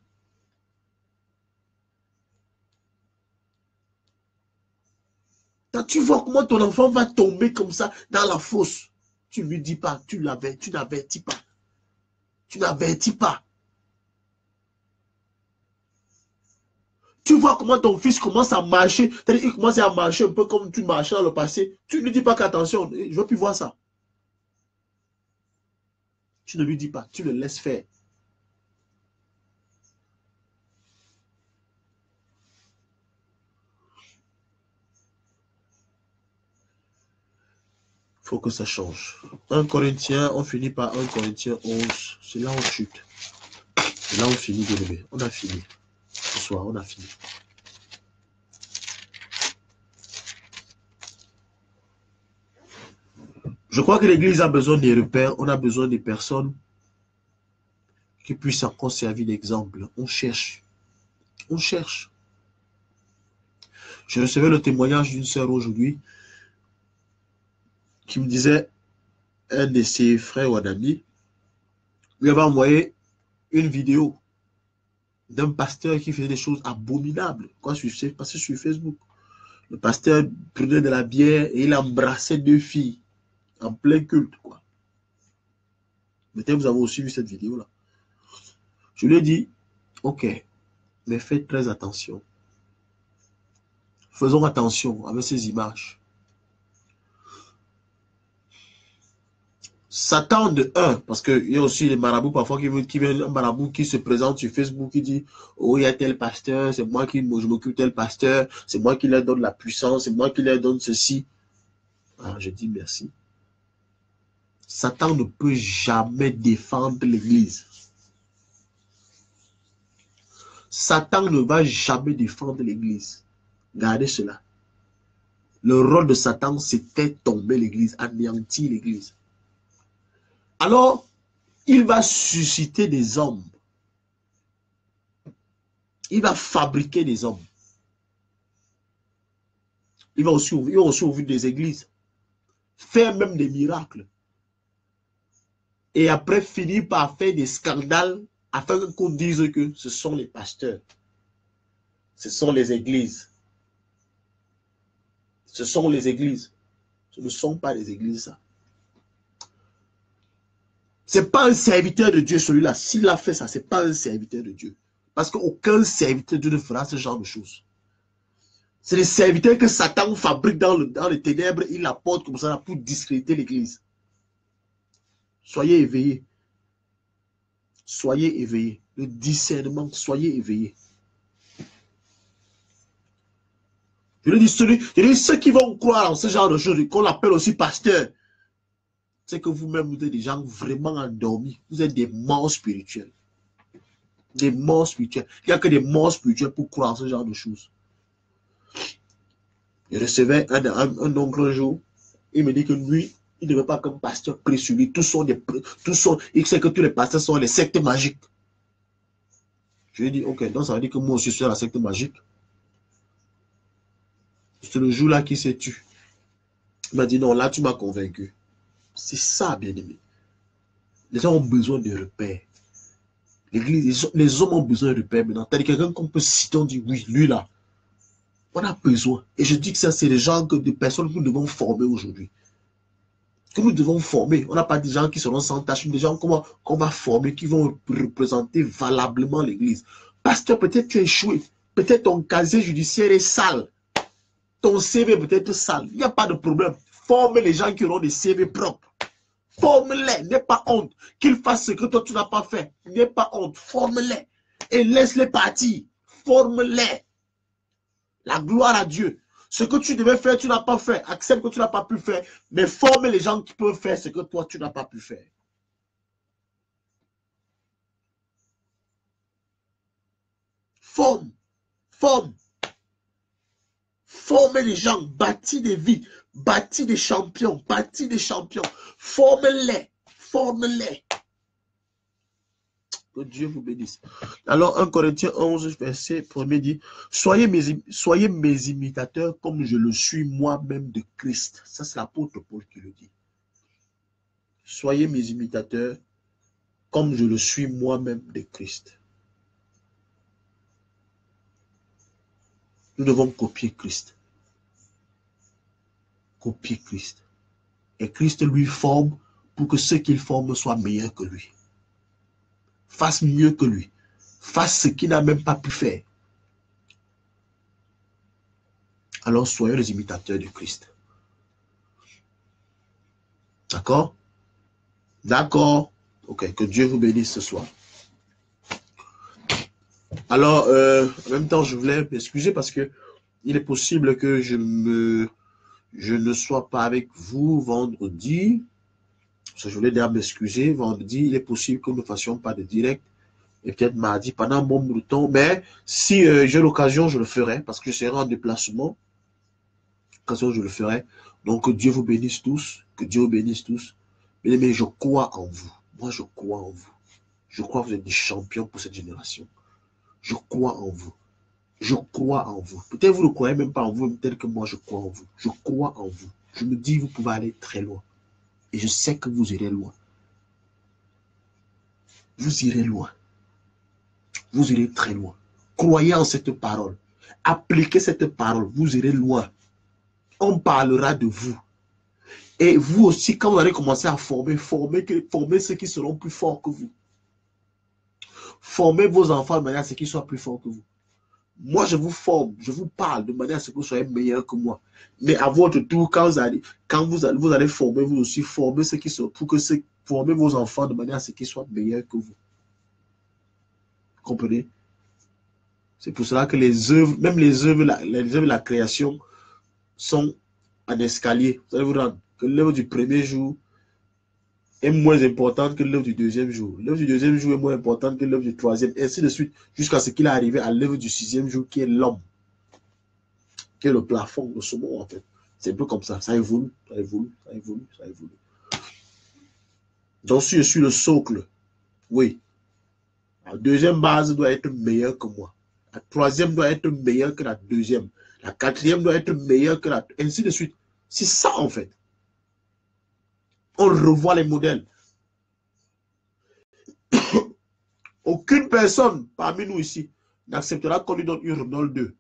Quand tu vois comment ton enfant va tomber comme ça dans la fosse, tu ne lui dis pas, tu n'avertis pas. Tu n'avertis pas. Tu vois comment ton fils commence à marcher, c'est-à-dire il commence à marcher un peu comme tu marchais dans le passé. Tu ne lui dis pas qu'attention, je ne veux plus voir ça. Tu ne lui dis pas, tu le laisses faire. Il faut que ça change. 1 Corinthiens, on finit par 1 Corinthiens 11. C'est là où on chute. C'est là où on finit de lever. On a fini. Ce soir, on a fini. Je crois que l'Église a besoin des repères. On a besoin des personnes qui puissent encore servir d'exemple. On cherche. On cherche. Je recevais le témoignage d'une sœur aujourd'hui qui me disait, un de ses frères ou un ami lui avait envoyé une vidéo d'un pasteur qui faisait des choses abominables. Quoi, c'est passé sur Facebook. Le pasteur prenait de la bière et il embrassait 2 filles en plein culte, quoi. Peut-être vous avez aussi vu cette vidéo-là. Je lui ai dit, ok, mais faites très attention. Faisons attention avec ces images. Satan de un, parce qu'il y a aussi les marabouts parfois qui viennent, un marabout qui se présente sur Facebook, qui dit, oh, il y a tel pasteur, c'est moi qui je m'occupe tel pasteur, c'est moi qui leur donne la puissance, c'est moi qui leur donne ceci. Alors je dis merci. Satan ne peut jamais défendre l'Église. Satan ne va jamais défendre l'Église. Gardez cela. Le rôle de Satan, c'est faire tomber l'Église, anéantir l'Église. Alors, il va susciter des hommes. Il va fabriquer des hommes. Il va aussi ouvrir des églises. Faire même des miracles. Et après, finir par faire des scandales afin qu'on dise que ce sont les pasteurs. Ce sont les églises. Ce sont les églises. Ce ne sont pas les églises, ça. Ce n'est pas un serviteur de Dieu, celui-là. S'il a fait ça, ce n'est pas un serviteur de Dieu. Parce qu'aucun serviteur de Dieu ne fera ce genre de choses. C'est les serviteurs que Satan fabrique dans les ténèbres, il apporte comme ça pour discréditer l'église. Soyez éveillés. Soyez éveillés. Le discernement, soyez éveillés. Je dis ceux qui vont croire en ce genre de choses, qu'on appelle aussi pasteur, c'est que vous-même, vous êtes des gens vraiment endormis. Vous êtes des morts spirituels. Des morts spirituels. Il n'y a que des morts spirituels pour croire en ce genre de choses. Je recevais un oncle un jour, il me dit que lui, il ne veut pas qu'un pasteur prie sur lui. Il sait que tous les pasteurs sont les sectes magiques. Je lui ai dit, ok, donc ça veut dire que moi aussi je suis dans la secte magique. C'est le jour-là qu'il s'est tué. Il m'a dit, non, là tu m'as convaincu. C'est ça, bien aimé. Les gens ont besoin de repères. L'église, les hommes ont besoin de repères maintenant. T'as quelqu'un qu'on peut citer, on dit, oui, lui là. On a besoin. Et je dis que ça, c'est les gens, des personnes que nous devons former aujourd'hui. Que nous devons former. On n'a pas des gens qui seront sans tâche, mais des gens qu'on va former, qui vont représenter valablement l'église. Pasteur, peut-être tu as échoué. Peut-être ton casier judiciaire est sale. Ton CV peut être sale. Il n'y a pas de problème. Forme les gens qui auront des CV propres. Forme-les. N'aie pas honte. Qu'ils fassent ce que toi tu n'as pas fait. N'aie pas honte. Forme-les. Et laisse-les partir. Forme-les. La gloire à Dieu. Ce que tu devais faire, tu n'as pas fait. Accepte que tu n'as pas pu faire. Mais forme les gens qui peuvent faire ce que toi, tu n'as pas pu faire. Forme. Forme. Forme les gens. Bâtis des vies. Bâtis des champions. Bâtis des champions. Forme-les. Forme-les. Que Dieu vous bénisse. Alors, 1 Corinthiens 11, verset 1er dit, soyez mes imitateurs comme je le suis moi-même de Christ. Ça, c'est l'apôtre Paul qui le dit. Soyez mes imitateurs comme je le suis moi-même de Christ. Nous devons copier Christ. Copier Christ. Et Christ lui forme pour que ceux qu'il forme soient meilleurs que lui. Fasse mieux que lui. Fasse ce qu'il n'a même pas pu faire. Alors soyons les imitateurs de Christ. D'accord? D'accord? Ok, que Dieu vous bénisse ce soir. Alors, en même temps, je voulais m'excuser parce que il est possible que je ne sois pas avec vous vendredi. Je voulais déjà m'excuser. Vendredi, il est possible que nous ne fassions pas de direct. Et peut-être mardi, pendant un bon bout de temps. Mais si j'ai l'occasion, je le ferai parce que je serai en déplacement. L'occasion, je le ferai. Donc, que Dieu vous bénisse tous. Que Dieu vous bénisse tous. Mais je crois en vous. Moi, je crois en vous. Je crois que vous êtes des champions pour cette génération. Je crois en vous. Je crois en vous. Peut-être que vous ne croyez même pas en vous, tel que moi, je crois en vous. Je crois en vous. Je me dis, vous pouvez aller très loin. Et je sais que vous irez loin. Vous irez loin. Vous irez très loin. Croyez en cette parole. Appliquez cette parole. Vous irez loin. On parlera de vous. Et vous aussi, quand vous allez commencer à formez ceux qui seront plus forts que vous. Formez vos enfants de manière à ce qu'ils soient plus forts que vous. Moi, je vous forme, je vous parle de manière à ce que vous soyez meilleurs que moi. Mais à votre tour, quand vous allez former, vous aussi formez ceux qui sont, formez vos enfants de manière à ce qu'ils soient meilleurs que vous. Comprenez? C'est pour cela que les œuvres, même les œuvres de la création sont en escalier. Vous allez vous rendre que l'œuvre du premier jour est moins importante que l'œuvre du deuxième jour. L'œuvre du deuxième jour est moins importante que l'œuvre du troisième, et ainsi de suite, jusqu'à ce qu'il est arrivé à l'œuvre du sixième jour, qui est l'homme, qui est le plafond de ce monde, en fait. C'est un peu comme ça. Ça évolue, ça évolue, ça évolue, ça évolue. Donc, si je suis le socle, oui, la deuxième base doit être meilleure que moi. La troisième doit être meilleure que la deuxième. La quatrième doit être meilleure que la... ainsi de suite. C'est ça, en fait. On revoit les modèles. Aucune personne parmi nous ici n'acceptera qu'on lui donne une Renault 2.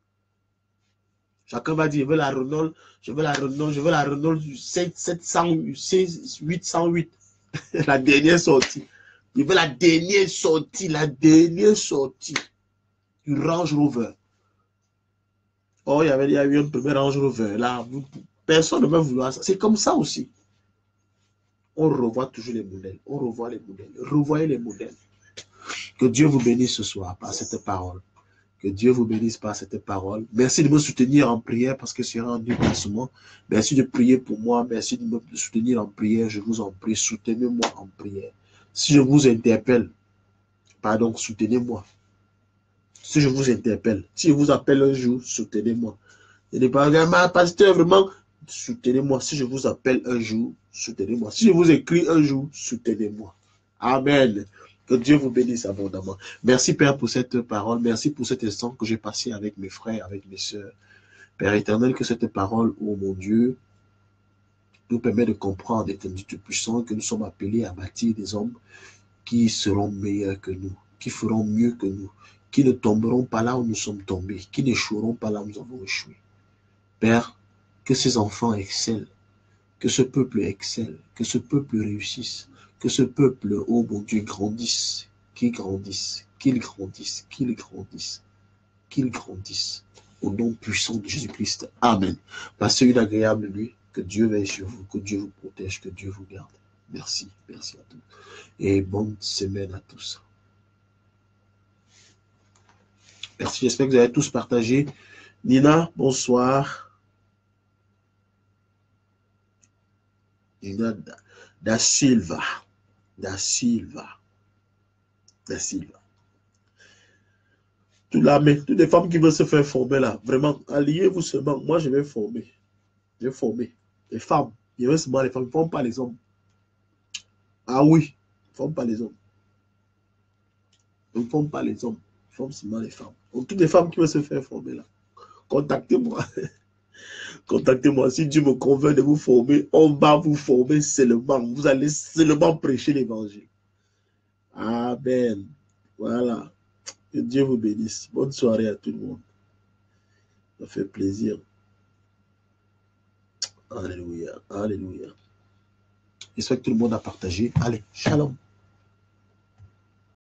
Chacun va dire, je veux la Renault, je veux la Renault, je veux la Renault 808. La dernière sortie. Je veux la dernière sortie, du Range Rover. Oh, il y a eu un premier Range Rover là. Personne ne va vouloir ça. C'est comme ça aussi. On revoit toujours les modèles. On revoit les modèles. Revoyez les modèles. Que Dieu vous bénisse ce soir par cette parole. Que Dieu vous bénisse par cette parole. Merci de me soutenir en prière parce que c'est un déplacement. Merci de prier pour moi. Merci de me soutenir en prière. Je vous en prie. Soutenez-moi en prière. Si je vous interpelle, pardon, soutenez-moi. Si je vous interpelle, si je vous appelle un jour, soutenez-moi. Je ne pas, mais pasteur, vraiment, soutenez-moi. Si je vous appelle un jour, soutenez-moi. Si je vous écris un jour, soutenez-moi. Amen. Que Dieu vous bénisse abondamment. Merci, Père, pour cette parole. Merci pour cet instant que j'ai passé avec mes frères, avec mes sœurs. Père éternel, que cette parole, oh mon Dieu, nous permet de comprendre, éternel Dieu puissant, que nous sommes appelés à bâtir des hommes qui seront meilleurs que nous, qui feront mieux que nous, qui ne tomberont pas là où nous sommes tombés, qui n'échoueront pas là où nous avons échoué. Père, que ces enfants excellent, que ce peuple excelle, que ce peuple réussisse, que ce peuple, oh mon Dieu, grandisse, qu'il grandisse, qu'il grandisse, qu'il grandisse, qu'il grandisse. Au nom puissant de Jésus-Christ. Amen. Passez une agréable nuit. Que Dieu veille sur vous, que Dieu vous protège, que Dieu vous garde. Merci, merci à tous. Et bonne semaine à tous. Merci, j'espère que vous avez tous partagé. Nina, bonsoir. Nina da Silva. Da Silva. Da Silva. Toutes les femmes qui veulent se faire former là, vraiment, alliez-vous seulement. Moi, je vais former. Je vais former. Les femmes. Je veux seulement les femmes. Ils ne forment pas les hommes. Ah oui. Ils ne forment pas les hommes. Ils ne forment pas les hommes. Ils forment seulement les femmes. Donc, toutes les femmes qui veulent se faire former là, contactez-moi. Contactez-moi. Si Dieu me convainc de vous former, on va vous former seulement. Vous allez seulement prêcher l'évangile. Amen. Voilà. Que Dieu vous bénisse. Bonne soirée à tout le monde. Ça fait plaisir. Alléluia. Alléluia. J'espère que tout le monde a partagé. Allez, shalom.